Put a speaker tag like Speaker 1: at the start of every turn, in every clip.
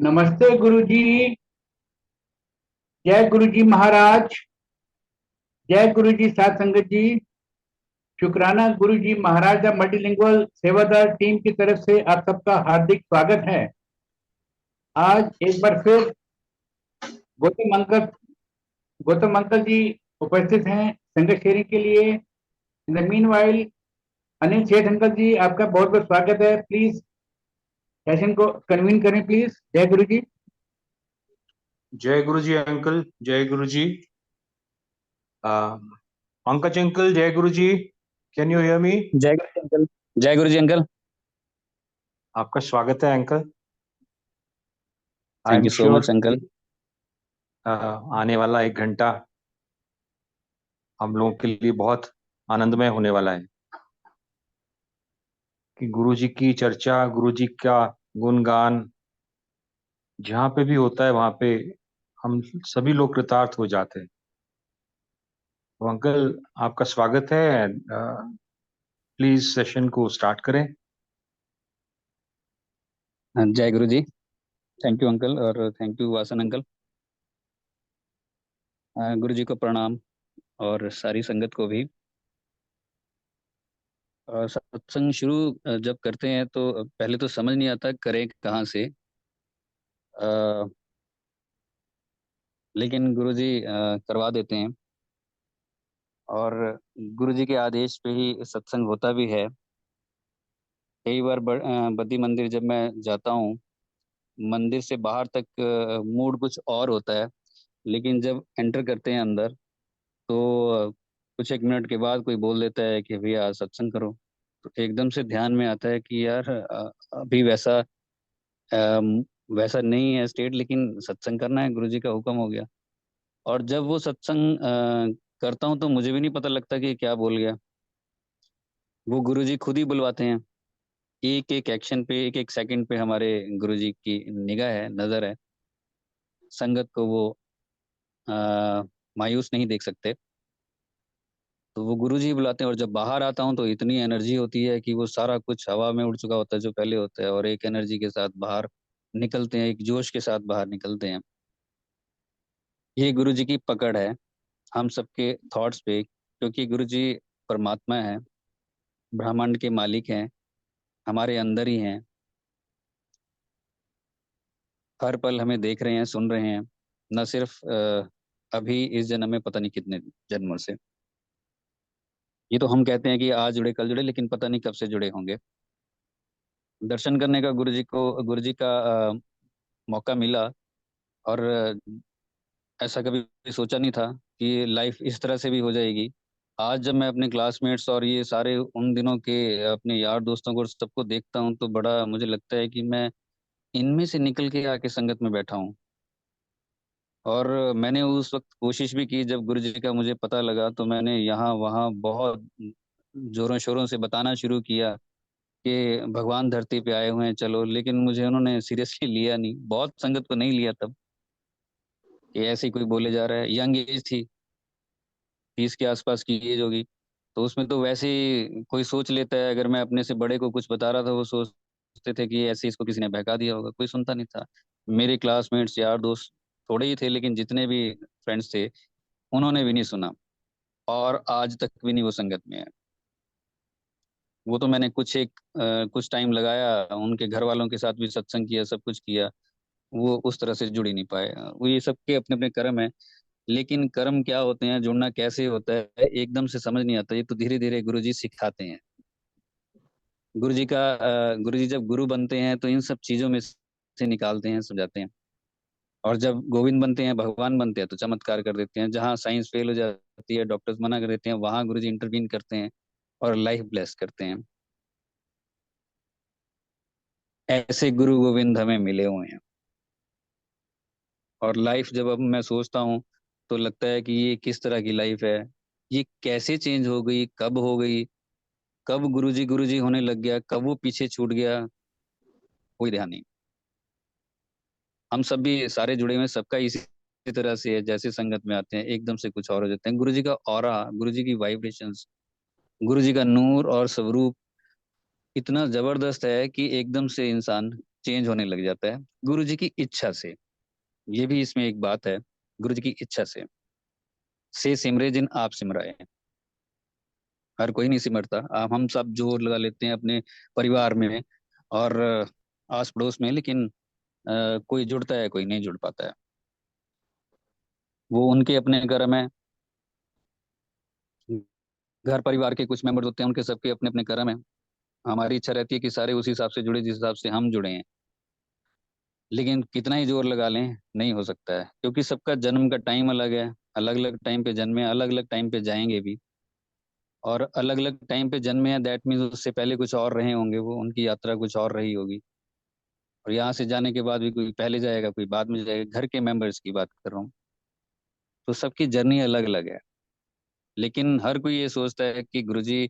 Speaker 1: नमस्ते गुरुजी। जय गुरुजी महाराज। जय गुरुजी साध संगत जी। शुक्राना गुरुजी महाराज मल्टीलिंगुअल सेवादार टीम की तरफ से आप सबका हार्दिक स्वागत है। आज एक बार फिर गौतम अंकल गौतम अंकल जी उपस्थित हैं संगत शेयरिंग के लिए। In the mean while Anil सेठ अंकल जी, आपका बहुत बहुत स्वागत है। प्लीज सेशन को कन्वीन करें प्लीज। जय गुरुजी।
Speaker 2: जय गुरु जी अंकल, जय गुरु जी। पंकज अंकल, जय Guru ji. Can you hear me?
Speaker 3: जय गुरु जी अंकल। जय गुरु जी अंकल।
Speaker 2: आपका स्वागत है uncle. I
Speaker 3: thank
Speaker 2: am
Speaker 3: you so
Speaker 2: sure
Speaker 3: much uncle.
Speaker 2: आने वाला 1 घंटा हम लोगों के लिए बहुत आनंदमय होने वाला है कि गुरु जी की चर्चा, गुरु जी का गुणगान जहाँ पे भी होता है वहाँ पे हम सभी लोग कृतार्थ हो जाते हैं। तो अंकल, आपका स्वागत है। प्लीज सेशन को स्टार्ट करें।
Speaker 3: जय गुरु जी। थैंक यू अंकल और थैंक यू वासन अंकल। गुरु जी को प्रणाम और सारी संगत को भी। सत्संग शुरू जब करते हैं तो पहले तो समझ नहीं आता करें कहाँ से। अ, लेकिन गुरु जी करवा देते हैं और गुरु जी के आदेश पे ही सत्संग होता भी है। कई बार बद्री मंदिर जब मैं जाता हूँ, मंदिर से बाहर तक मूड कुछ और होता है, लेकिन जब एंटर करते हैं अंदर तो कुछ एक मिनट के बाद कोई बोल देता है कि भैया आज सत्संग करो। तो एकदम से ध्यान में आता है कि यार अभी वैसा नहीं है स्टेट, लेकिन सत्संग करना है, गुरु जी का हुक्म हो गया। और जब वो सत्संग करता हूँ तो मुझे भी नहीं पता लगता कि क्या बोल गया। वो गुरु जी खुद ही बुलवाते हैं। एक एक एक्शन पे, एक एक सेकंड पे हमारे गुरु जी की निगाह है, नजर है। संगत को वो मायूस नहीं देख सकते, तो वो गुरु जी बुलाते हैं। और जब बाहर आता हूँ तो इतनी एनर्जी होती है कि वो सारा कुछ हवा में उड़ चुका होता है जो पहले होता है, और एक एनर्जी के साथ बाहर निकलते हैं, एक जोश के साथ बाहर निकलते हैं। ये गुरु जी की पकड़ है हम सबके थॉट्स पे, क्योंकि गुरु जी परमात्मा है, ब्रह्मांड के मालिक हैं, हमारे अंदर ही हैं। हर पल हमें देख रहे हैं, सुन रहे हैं। न सिर्फ अभी इस जन्म में, पता नहीं कितने जन्मों से। ये तो हम कहते हैं कि आज जुड़े कल जुड़े, लेकिन पता नहीं कब से जुड़े होंगे। दर्शन करने का गुरु जी का मौका मिला। और ऐसा कभी सोचा नहीं था कि लाइफ इस तरह से भी हो जाएगी। आज जब मैं अपने क्लासमेट्स और ये सारे उन दिनों के अपने यार दोस्तों को सबको देखता हूँ तो बड़ा मुझे लगता है कि मैं इनमें से निकल के आके संगत में बैठा हूँ। और मैंने उस वक्त कोशिश भी की, जब गुरु जी का मुझे पता लगा तो मैंने यहाँ वहाँ बहुत जोरों शोरों से बताना शुरू किया कि भगवान धरती पे आए हुए हैं चलो। लेकिन मुझे उन्होंने सीरियसली लिया नहीं, बहुत संगत को नहीं लिया तब, कि ऐसे ही कोई बोले जा रहा है। यंग एज थी, 30 के आसपास की एज होगी, तो उसमें तो वैसे ही कोई सोच लेता है। अगर मैं अपने से बड़े को कुछ बता रहा था, वो सोचते थे कि ऐसे इसको किसी ने बहका दिया होगा। कोई सुनता नहीं था। मेरे क्लासमेट्स, यार दोस्त थोड़े ही थे, लेकिन जितने भी फ्रेंड्स थे उन्होंने भी नहीं सुना, और आज तक भी नहीं वो संगत में है। वो तो मैंने कुछ टाइम लगाया, उनके घर वालों के साथ भी सत्संग किया, सब कुछ किया, वो उस तरह से जुड़ ही नहीं पाए। वो ये सबके अपने अपने कर्म है। लेकिन कर्म क्या होते हैं, जुड़ना कैसे होता है, एकदम से समझ नहीं आता। ये तो धीरे धीरे गुरु जी सिखाते हैं। गुरु जी जब गुरु बनते हैं तो इन सब चीजों में से निकालते हैं, समझाते हैं। और जब गोविंद बनते हैं, भगवान बनते हैं, तो चमत्कार कर देते हैं। जहाँ साइंस फेल हो जाती है, डॉक्टर्स मना कर देते हैं, वहां गुरु जी इंटरवीन करते हैं और लाइफ ब्लेस करते हैं। ऐसे गुरु गोविंद हमें मिले हुए हैं। और लाइफ जब अब मैं सोचता हूँ तो लगता है कि ये किस तरह की लाइफ है, ये कैसे चेंज हो गई, कब हो गई, कब गुरुजी गुरुजी होने लग गया, कब वो पीछे छूट गया, कोई ध्यान नहीं। हम सब भी सारे जुड़े हुए हैं, सबका इसी तरह से है। जैसे संगत में आते हैं एकदम से कुछ और हो जाते हैं। गुरुजी का ऑरा, गुरुजी की वाइब्रेशंस, गुरुजी का नूर और स्वरूप इतना जबरदस्त है कि एकदम से इंसान चेंज होने लग जाता है गुरु जी की इच्छा से। ये भी इसमें एक बात है, गुरु जी की इच्छा से सिमरे जिन आप सिमराए। हर कोई नहीं सिमरता, हम सब जोर लगा लेते हैं अपने परिवार में और आस पड़ोस में, लेकिन कोई जुड़ता है, कोई नहीं जुड़ पाता है। वो उनके अपने कर्म है, घर परिवार के कुछ मेंबर होते हैं, उनके सबके अपने अपने कर्म है। हमारी इच्छा रहती है कि सारे उस हिसाब से जुड़े जिस हिसाब से हम जुड़े हैं, लेकिन कितना ही जोर लगा लें नहीं हो सकता है, क्योंकि सबका जन्म का टाइम अलग है। अलग अलग टाइम पे जन्मे, अलग अलग टाइम पे जाएंगे भी, और अलग अलग टाइम पे जन्मे हैं, दैट मीन्स उससे पहले कुछ और रहे होंगे, वो उनकी यात्रा कुछ और रही होगी। और यहाँ से जाने के बाद भी कोई पहले जाएगा, कोई बाद में जाएगा, घर के मेंबर्स की बात कर रहा हूँ। तो सबकी जर्नी अलग अलग है, लेकिन हर कोई ये सोचता है कि गुरुजी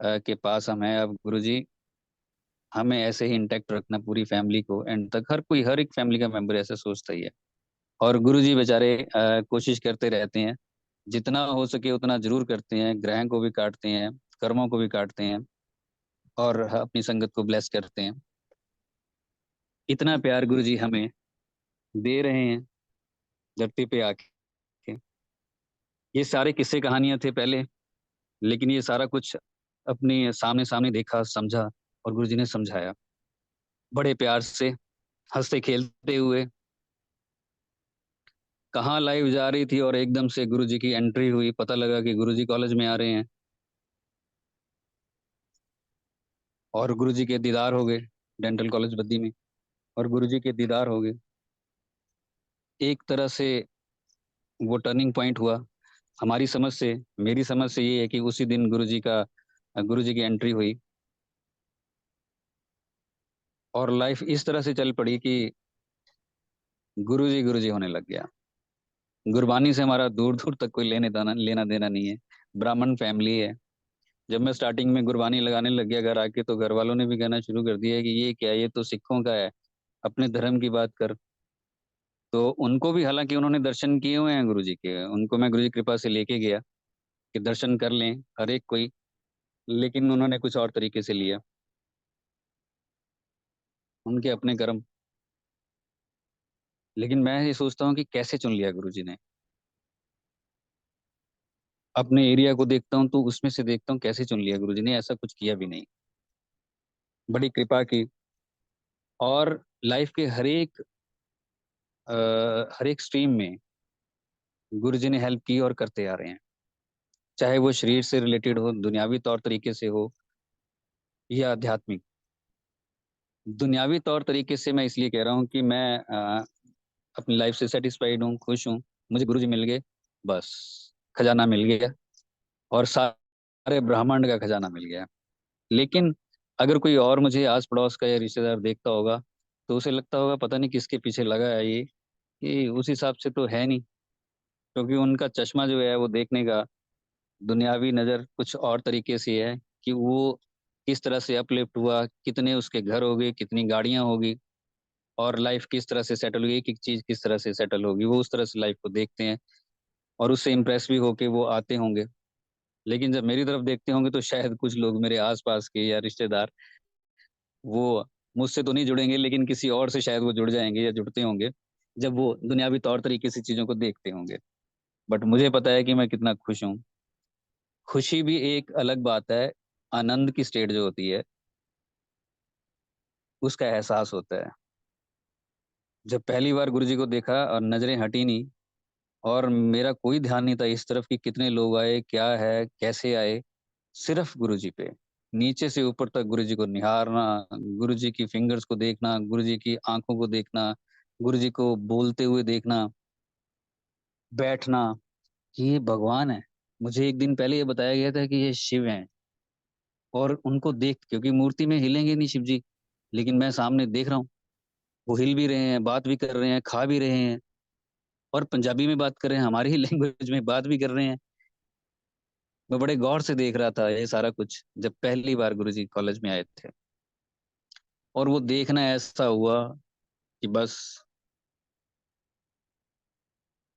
Speaker 3: के पास हम हैं, अब गुरुजी हमें ऐसे ही इंटैक्ट रखना पूरी फैमिली को एंड तक। हर कोई, हर एक फैमिली का मेंबर ऐसा सोचता ही है। और गुरुजी बेचारे कोशिश करते रहते हैं, जितना हो सके उतना जरूर करते हैं, ग्रह को भी काटते हैं, कर्मों को भी काटते हैं, और अपनी संगत को ब्लेस करते हैं। इतना प्यार गुरुजी हमें दे रहे हैं धरती पे आके। ये सारे किस्से कहानियां थे पहले, लेकिन ये सारा कुछ अपने सामने सामने देखा, समझा, और गुरुजी ने समझाया बड़े प्यार से, हंसते खेलते हुए। कहाँ लाइव जा रही थी और एकदम से गुरुजी की एंट्री हुई, पता लगा कि गुरुजी कॉलेज में आ रहे हैं, और गुरुजी के दीदार हो गए डेंटल कॉलेज बद्दी में, और गुरुजी के दीदार हो गए। एक तरह से वो टर्निंग पॉइंट हुआ हमारी समझ से। मेरी समझ से ये है कि उसी दिन गुरुजी की एंट्री हुई, और लाइफ इस तरह से चल पड़ी कि गुरुजी गुरुजी होने लग गया। गुरबानी से हमारा दूर दूर तक कोई लेना देना नहीं है। ब्राह्मण फैमिली है। जब मैं स्टार्टिंग में गुरबानी लगाने लग गया घर आके, तो घर वालों ने भी कहना शुरू कर दिया कि ये क्या है, ये तो सिखों का है, अपने धर्म की बात कर। तो उनको भी, हालांकि उन्होंने दर्शन किए हुए हैं गुरुजी के, उनको मैं गुरुजी की कृपा से लेके गया कि दर्शन कर लें हर एक कोई, लेकिन उन्होंने कुछ और तरीके से लिया, उनके अपने कर्म। लेकिन मैं ये सोचता हूँ कि कैसे चुन लिया गुरुजी ने। अपने एरिया को देखता हूँ तो उसमें से देखता हूँ कैसे चुन लिया गुरुजी ने, ऐसा कुछ किया भी नहीं, बड़ी कृपा की। और लाइफ के हर एक स्ट्रीम में गुरुजी ने हेल्प की और करते आ रहे हैं, चाहे वो शरीर से रिलेटेड हो, दुनियावी तौर तरीके से हो, या आध्यात्मिक। दुनियावी तौर तरीके से मैं इसलिए कह रहा हूँ कि मैं अपनी लाइफ से सेटिस्फाइड हूँ, खुश हूँ। मुझे गुरुजी मिल गए, बस खजाना मिल गया, और सारे ब्रह्मांड का खजाना मिल गया। लेकिन अगर कोई और मुझे आस पड़ोस का या रिश्तेदार देखता होगा, तो उसे लगता होगा पता नहीं किसके पीछे लगा है ये, कि उस हिसाब से तो है नहीं। क्योंकि उनका चश्मा जो है वो देखने का, दुनियावी नज़र कुछ और तरीके से है, कि वो किस तरह से अपलिफ्ट हुआ, कितने उसके घर हो गए, कितनी गाड़ियां होगी, और लाइफ किस तरह से सेटल हुई, एक एक चीज किस तरह से सेटल होगी, वो उस तरह से लाइफ को देखते हैं, और उससे इम्प्रेस भी होके वो आते होंगे। लेकिन जब मेरी तरफ देखते होंगे तो शायद कुछ लोग मेरे आसपास के या रिश्तेदार, वो मुझसे तो नहीं जुड़ेंगे, लेकिन किसी और से शायद वो जुड़ जाएंगे या जुड़ते होंगे, जब वो दुनियावी तौर तरीके से चीजों को देखते होंगे। बट मुझे पता है कि मैं कितना खुश हूँ। खुशी भी एक अलग बात है, आनंद की स्टेट जो होती है उसका एहसास होता है। जब पहली बार गुरुजी को देखा और नजरें हटी नहीं, और मेरा कोई ध्यान नहीं था इस तरफ कि कितने लोग आए, क्या है, कैसे आए, सिर्फ गुरुजी पे, नीचे से ऊपर तक गुरुजी को निहारना, गुरुजी की फिंगर्स को देखना, गुरुजी की आंखों को देखना, गुरुजी को बोलते हुए देखना, बैठना, कि ये भगवान है। मुझे एक दिन पहले ये बताया गया था कि ये शिव हैं, और उनको देख, क्योंकि मूर्ति में हिलेंगे नहीं शिव जी, लेकिन मैं सामने देख रहा हूँ, वो हिल भी रहे हैं, बात भी कर रहे हैं, खा भी रहे हैं, और पंजाबी में बात कर रहे हैं, हमारी ही लैंग्वेज में बात भी कर रहे हैं। मैं बड़े गौर से देख रहा था ये सारा कुछ, जब पहली बार गुरुजी कॉलेज में आए थे। और वो देखना ऐसा हुआ कि बस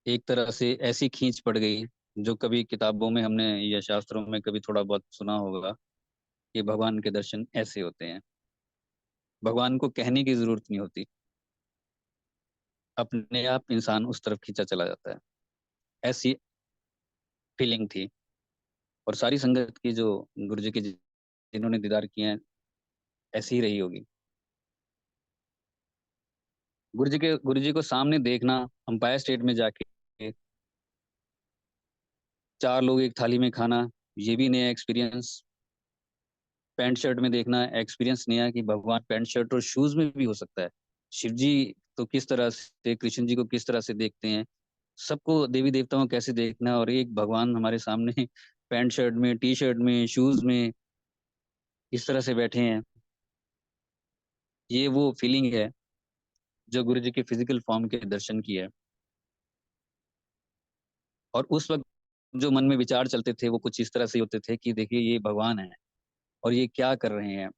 Speaker 3: एक तरह से ऐसी खींच पड़ गई, जो कभी किताबों में हमने या शास्त्रों में कभी थोड़ा बहुत सुना होगा, कि भगवान के दर्शन ऐसे होते हैं। भगवान को कहने की जरूरत नहीं होती, अपने आप इंसान उस तरफ खींचा चला जाता है। ऐसी फीलिंग थी। और सारी संगत की जो गुरु जी के जिन्होंने दीदार किए हैं, ऐसी ही रही होगी। गुरु जी को सामने देखना, अंपायर स्टेट में जाके 4 लोग एक थाली में खाना, ये भी नया एक्सपीरियंस। पैंट शर्ट में देखना, एक्सपीरियंस नया कि भगवान पैंट शर्ट और शूज में भी हो सकता है। शिव जी तो किस तरह से, कृष्ण जी को किस तरह से देखते हैं, सबको देवी देवताओं को कैसे देखना है, और एक भगवान हमारे सामने पैंट शर्ट में, टी शर्ट में, शूज में इस तरह से बैठे हैं। ये वो फीलिंग है जो गुरु जी के फिजिकल फॉर्म के दर्शन की है। और उस वक्त जो मन में विचार चलते थे वो कुछ इस तरह से होते थे कि देखिए ये भगवान है और ये क्या कर रहे हैं,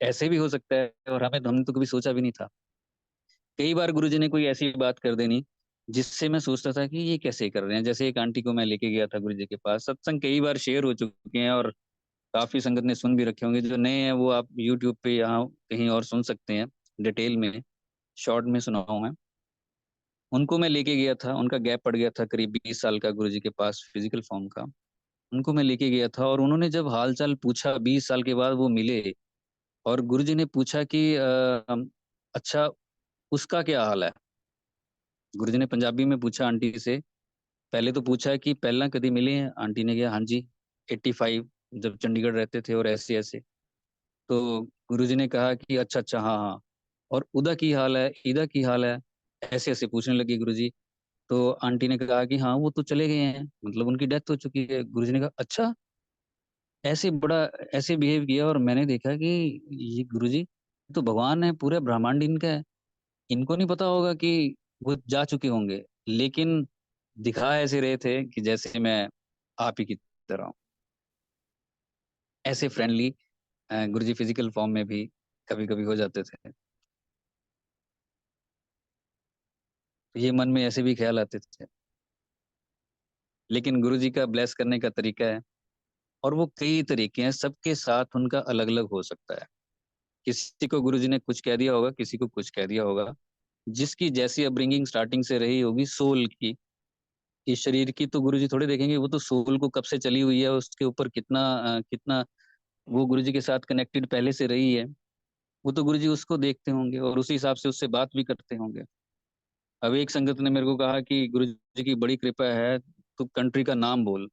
Speaker 3: ऐसे भी हो सकता है। और हमने तो कभी सोचा भी नहीं था। कई बार गुरुजी ने कोई ऐसी बात कर देनी जिससे मैं सोचता था कि ये कैसे कर रहे हैं। जैसे एक आंटी को मैं लेके गया था गुरुजी के पास, सत्संग कई बार शेयर हो चुके हैं और काफी संगत ने सुन भी रखे होंगे। जो नए हैं वो आप यूट्यूब पे यहाँ कहीं और सुन सकते हैं, डिटेल में शॉर्ट में सुनाऊं मैं। उनको मैं लेके गया था, उनका गैप पड़ गया था करीब 20 साल का गुरुजी के पास फिजिकल फॉर्म का। उनको मैं लेके गया था और उन्होंने जब हाल चाल पूछा, 20 साल के बाद वो मिले और गुरुजी ने पूछा कि अच्छा उसका क्या हाल है। गुरुजी ने पंजाबी में पूछा आंटी से। पहले तो पूछा कि पहला कभी मिले हैं, आंटी ने कहा हाँ जी 85, जब चंडीगढ़ रहते थे और ऐसे ऐसे। तो गुरुजी ने कहा कि अच्छा अच्छा, हाँ हाँ, और उदा की हाल है, ईदा की हाल है, ऐसे ऐसे पूछने लगे गुरुजी। तो आंटी ने कहा कि हाँ वो तो चले गए हैं, मतलब उनकी डेथ हो चुकी है। गुरुजी ने कहा अच्छा, ऐसे बड़ा ऐसे बिहेव किया। और मैंने देखा कि ये गुरुजी तो भगवान है, पूरे ब्रह्मांड इनका है, इनको नहीं पता होगा कि वो जा चुके होंगे। लेकिन दिखा ऐसे रहे थे कि जैसे मैं आप ही की तरह हूं। ऐसे फ्रेंडली गुरुजी फिजिकल फॉर्म में भी कभी कभी हो जाते थे। तो ये मन में ऐसे भी ख्याल आते थे। लेकिन गुरुजी का ब्लेस करने का तरीका है, और वो कई तरीके हैं, सबके साथ उनका अलग अलग हो सकता है। किसी को गुरुजी ने कुछ कह दिया होगा, किसी को कुछ कह दिया होगा। जिसकी जैसी अपब्रिंगिंग स्टार्टिंग से रही होगी सोल की, इस शरीर की, तो गुरुजी थोड़े देखेंगे वो तो सोल को कब से चली हुई है, उसके ऊपर कितना कितना वो गुरुजी के साथ कनेक्टेड पहले से रही है। वो तो गुरुजी उसको देखते होंगे और उसी हिसाब से उससे बात भी करते होंगे। अब एक संगत ने मेरे को कहा कि गुरुजी की बड़ी कृपा है, तू कंट्री का नाम बोल।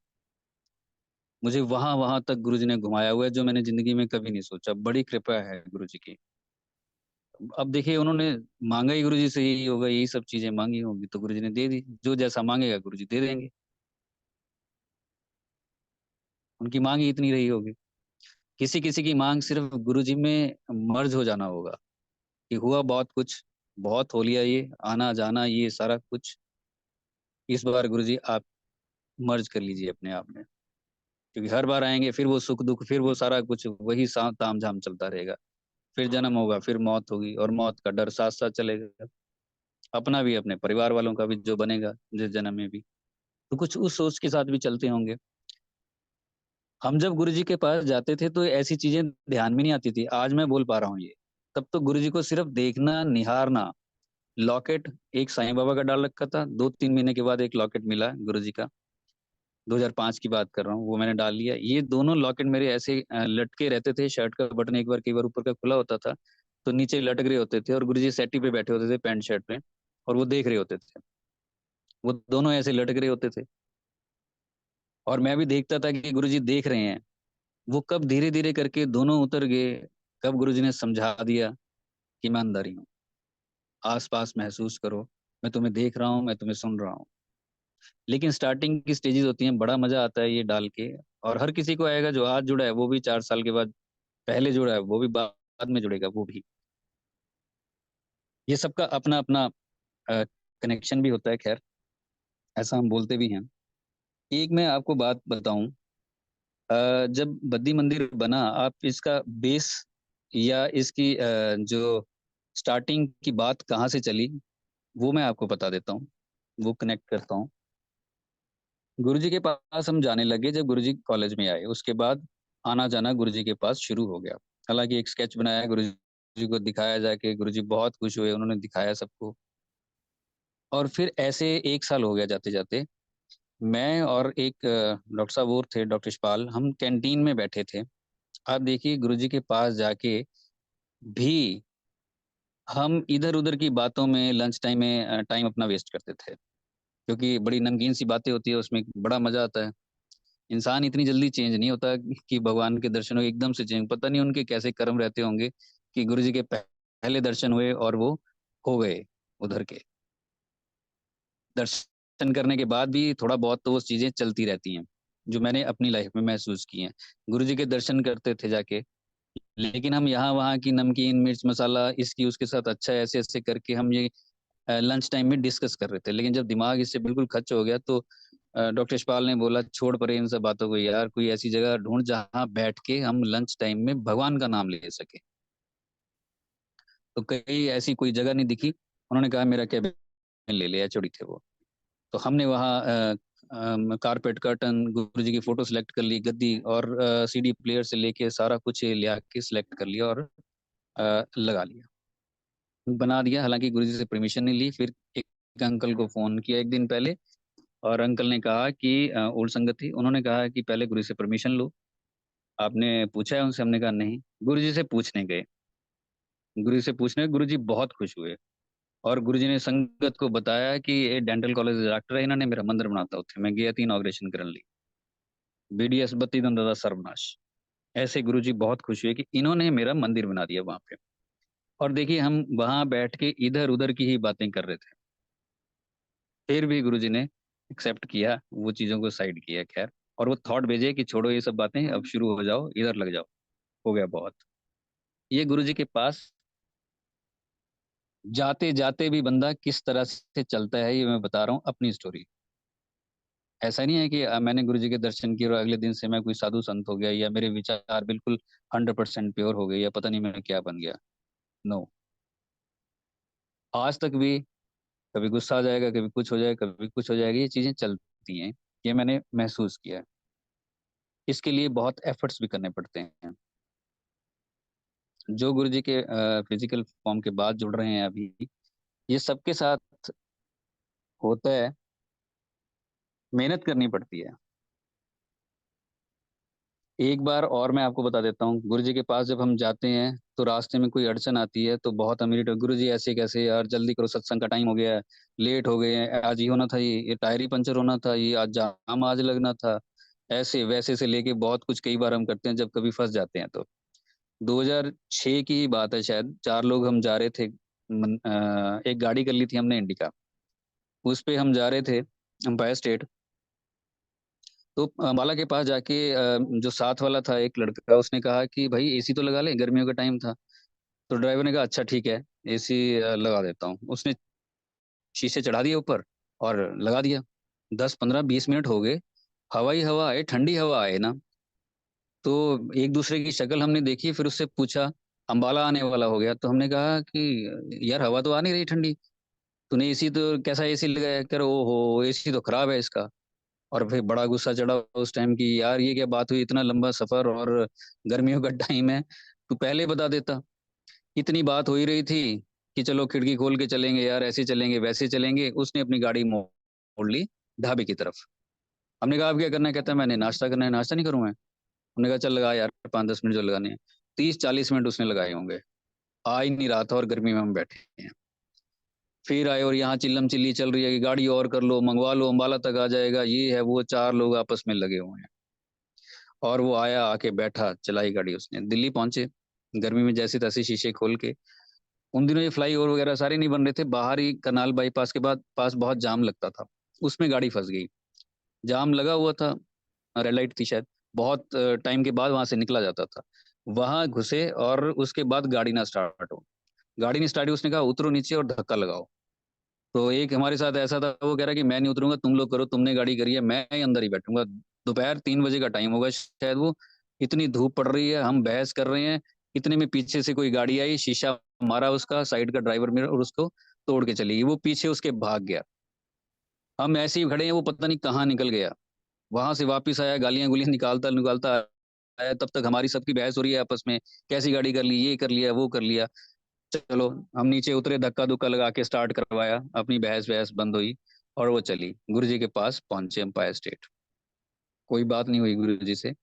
Speaker 3: मुझे वहां वहां तक गुरुजी ने घुमाया हुआ है जो मैंने जिंदगी में कभी नहीं सोचा। बड़ी कृपा है गुरुजी की। अब देखिए उन्होंने मांगा ही गुरुजी से यही होगा, यही सब चीजें मांगी होंगी तो गुरुजी ने दे दी। जो जैसा मांगेगा गुरुजी दे देंगे। उनकी मांग ही इतनी रही होगी। किसी किसी की मांग सिर्फ गुरुजी में मर्ज हो जाना होगा कि हुआ बहुत कुछ, बहुत हो लिया, ये आना जाना ये सारा कुछ, इस बार गुरुजी आप मर्ज कर लीजिए अपने आप में। क्योंकि हर बार आएंगे फिर वो सुख दुख, फिर वो सारा कुछ वही ताम झाम चलता रहेगा। फिर जन्म होगा, फिर मौत होगी, और मौत का डर साथ साथ चलेगा, अपना भी अपने परिवार वालों का भी जो बनेगा जिस जन्म में भी। तो कुछ उस सोच के साथ भी चलते होंगे। हम जब गुरुजी के पास जाते थे तो ऐसी चीजें ध्यान में नहीं आती थी। आज मैं बोल पा रहा हूँ ये। तब तो गुरुजी को सिर्फ देखना, निहारना। लॉकेट एक साईं बाबा का डाल रखा था, 2-3 महीने के बाद एक लॉकेट मिला गुरुजी का, 2005 की बात कर रहा हूँ, वो मैंने डाल लिया। ये दोनों लॉकेट मेरे ऐसे लटके रहते थे। शर्ट का बटन एक बार कई बार ऊपर का खुला होता था तो नीचे लटक रहे होते थे, और गुरुजी सेटी पे बैठे होते थे पैंट शर्ट में, और वो देख रहे होते थे। वो दोनों ऐसे लटक रहे होते थे और मैं भी देखता था कि गुरुजी देख रहे हैं। वो कब धीरे धीरे करके दोनों उतर गए, कब गुरुजी ने समझा दिया कि ईमानदारी हूँ, आस पास महसूस करो, मैं तुम्हें देख रहा हूँ, मैं तुम्हें सुन रहा हूँ। लेकिन स्टार्टिंग की स्टेजेस होती हैं, बड़ा मजा आता है ये डाल के। और हर किसी को आएगा, जो आज जुड़ा है वो भी 4 साल के बाद, पहले जुड़ा है वो भी बाद में जुड़ेगा वो भी। ये सबका अपना अपना कनेक्शन भी होता है। खैर, ऐसा हम बोलते भी हैं। एक मैं आपको बात बताऊं, जब बद्दी मंदिर बना, आप इसका बेस या इसकी जो स्टार्टिंग की बात कहाँ से चली वो मैं आपको बता देता हूँ, वो कनेक्ट करता हूँ। गुरुजी के पास हम जाने लगे जब गुरुजी कॉलेज में आए। उसके बाद आना जाना गुरुजी के पास शुरू हो गया। हालांकि एक स्केच बनाया गुरुजी गुरुजी को दिखाया जाके, गुरुजी बहुत खुश हुए, उन्होंने दिखाया सबको। और फिर ऐसे 1 साल हो गया जाते-जाते, मैं और एक डॉक्टर साहब और थे, डॉक्टर यशपाल, हम कैंटीन में बैठे थे। आप देखिए गुरुजी के पास जाके भी हम इधर-उधर की बातों में लंच टाइम में टाइम अपना वेस्ट करते थे, क्योंकि बड़ी नमकीन सी बातें होती है, उसमें बड़ा मज़ा आता है। इंसान इतनी जल्दी चेंज नहीं होता कि भगवान के दर्शन हो एकदम से चेंज, पता नहीं उनके कैसे कर्म रहते होंगे कि गुरुजी के पहले दर्शन हुए और वो हो गए उधर के। दर्शन करने के बाद भी थोड़ा बहुत तो वो चीज़ें चलती रहती हैं, जो मैंने अपनी लाइफ में महसूस की हैं। गुरुजी के दर्शन करते थे जाके, लेकिन हम यहाँ-वहाँ की नमकीन, मिर्च मसाला इसकी उसके साथ अच्छा है, ऐसे-ऐसे करके हम ये लंच टाइम में डिस्कस कर रहे थे। लेकिन जब दिमाग इससे बिल्कुल खच हो गया तो डॉक्टर यशपाल ने बोला छोड़ परे इन सब बातों को यार, कोई ऐसी जगह ढूँढ जहाँ बैठ के हम लंच टाइम में भगवान का नाम ले सकें। तो कहीं ऐसी कोई जगह नहीं दिखी, उन्होंने कहा मेरा केबिन ले ले, एचओडी थे वो। तो हमने वहाँ कारपेट, कर्टन, गुरुजी की फ़ोटो सेलेक्ट कर ली, गद्दी और सीडी प्लेयर से लेके सारा कुछ ले आके सेलेक्ट कर लिया और लगा लिया। बना दिया, हालाँकि गुरुजी से परमिशन नहीं ली, फिर एक अंकल को फ़ोन किया 1 दिन पहले और अंकल ने कहा कि ओल्ड संगत थी, उन्होंने कहा कि पहले गुरुजी से परमिशन लो। आपने पूछा है उनसे? हमने कहा नहीं। गुरुजी से पूछने गए। गुरुजी से पूछने गए, गुरुजी बहुत खुश हुए और गुरुजी ने संगत को बताया कि ये डेंटल कॉलेज ਦੇ डॉक्टर है, इन्होंने मेरा मंदिर बनाता ਉੱਥੇ। मैं गया था इनॉग्रेशन करने ਲਈ। बीडीएस बत्ती दंदा दा सर्वनाश। ऐसे गुरुजी बहुत खुश हुए कि इन्होंने मेरा मंदिर बना दिया वहाँ पे। और देखिए हम वहाँ बैठ के इधर-उधर की ही बातें कर रहे थे। फिर भी गुरुजी ने एक्सेप्ट किया, वो चीज़ों को साइड किया खैर और वो थॉट भेजे कि छोड़ो ये सब बातें, अब शुरू हो जाओ, इधर लग जाओ, हो गया बहुत। ये गुरुजी के पास जाते-जाते भी बंदा किस तरह से चलता है, ये मैं बता रहा हूँ अपनी स्टोरी। ऐसा नहीं है कि मैंने गुरुजी के दर्शन किए और अगले दिन से मैं कोई साधु संत हो गया या मेरे विचार बिल्कुल 100% प्योर हो गए या पता नहीं मैं क्या बन गया। नो, आज तक भी कभी गुस्सा आ जाएगा, कभी कुछ हो जाएगा, कभी कुछ हो जाएगा, ये चीज़ें चलती हैं। ये मैंने महसूस किया है। इसके लिए बहुत एफर्ट्स भी करने पड़ते हैं। जो गुरुजी के फिज़िकल फॉर्म के बाद जुड़ रहे हैं अभी, ये सबके साथ होता है, मेहनत करनी पड़ती है। एक बार और मैं आपको बता देता हूँ, गुरुजी के पास जब हम जाते हैं, तो रास्ते में कोई अड़चन आती है, तो बहुत इमीडिएट गुरुजी ऐसे कैसे यार जल्दी करो सत्संग का टाइम हो गया है, लेट हो गए हैं, आज ये होना था, ये टायर ही पंचर होना था, ये आज जाम आज लगना था। ऐसे-वैसे से लेके बहुत कुछ कई बार हम करते हैं जब कभी फँस जाते हैं तो। 2006 की ही बात है शायद, 4 लोग हम जा रहे थे एक गाड़ी कर ली थी हमने इंडिका। उस पे हम जा रहे थे एम्पायर स्टेट। तो अम्बाला के पास जाके जो साथ वाला था एक लड़का उसने कहा कि भाई एसी तो लगा ले, गर्मियों का टाइम था। तो ड्राइवर ने कहा अच्छा ठीक है, एसी लगा देता हूँ। उसने शीशे चढ़ा दिए ऊपर और लगा दिया। 10, 15, 20 मिनट हो गए, हवा ही हवा आए, ठंडी हवा आए ना। तो एक दूसरे की शक्ल हमने देखी, फिर उससे पूछा, अम्बाला आने वाला हो गया। तो हमने कहा कि यार हवा तो आ नहीं रही ठंडी, तूने एसी तो कैसा एसी लगाया? कह रहा ओहो एसी तो खराब है इसका। और फिर बड़ा गुस्सा चढ़ा उस टाइम की यार ये क्या बात हुई, इतना लंबा सफर और गर्मियों का टाइम है, तू पहले बता देता। इतनी बात हो ही रही थी कि चलो खिड़की खोल के चलेंगे यार, ऐसे चलेंगे वैसे चलेंगे। उसने अपनी गाड़ी मोड़ ली ढाबे की तरफ। हमने कहा अब क्या करना है? कहता है मैंने नाश्ता करना है। नाश्ता नहीं करूँ मैं? हमने कहा चल लगा यार 5-10 मिनट जो लगाने हैं। 30-40 मिनट उसने लगाए होंगे, आ ही नहीं रहा था और गर्मी में हम बैठे हैं। फिर आए और यहाँ चिल्लम-चिल्ली चल रही है कि गाड़ी और कर लो, मंगवा लो, अम्बाला तक आ जाएगा, ये है वो 4 लोग आपस में लगे हुए हैं। और वो आया, आके बैठा, चलाई गाड़ी उसने। दिल्ली पहुँचे, गर्मी में जैसे-तैसे शीशे खोल के। उन दिनों ये फ्लाईओवर वगैरह सारे नहीं बन रहे थे, बाहर ही करनाल बाईपास के बाद पास बहुत जाम लगता था, उसमें गाड़ी फँस गई। जाम लगा हुआ था, रेड लाइट थी शायद, बहुत टाइम के बाद वहाँ से निकला जाता था। वहाँ घुसे और उसके बाद गाड़ी ना स्टार्ट हो। गाड़ी नहीं स्टार्ट हुई, उसने कहा उतरो नीचे और धक्का लगाओ। तो एक हमारे साथ ऐसा था, वो कह रहा है कि मैं नहीं उतरूँगा, तुम लोग करो, तुमने गाड़ी करी है, मैं ही अंदर ही बैठूँगा। दोपहर 3 बजे का टाइम होगा शायद वो, इतनी धूप पड़ रही है, हम बहस कर रहे हैं, इतने में पीछे से कोई गाड़ी आई, शीशा मारा उसका, साइड का ड्राइवर मिरर और उसको तोड़ के चली गई। वो पीछे उसके भाग गया। हम ऐसे ही खड़े हैं, वो पता नहीं कहाँ निकल गया। वहाँ से वापिस आया, गालियाँ-गूलियाँ निकालता-निकालता है, तब तक हमारी सबकी बहस हो रही है आपस में, कैसी गाड़ी कर ली, ये कर लिया, वो कर लिया। चलो हम नीचे उतरे, धक्का धुक्का लगा के स्टार्ट करवाया, अपनी बहस बहस बंद हुई और वो चली। गुरुजी के पास पहुंचे एम्पायर स्टेट, कोई बात नहीं हुई गुरुजी से।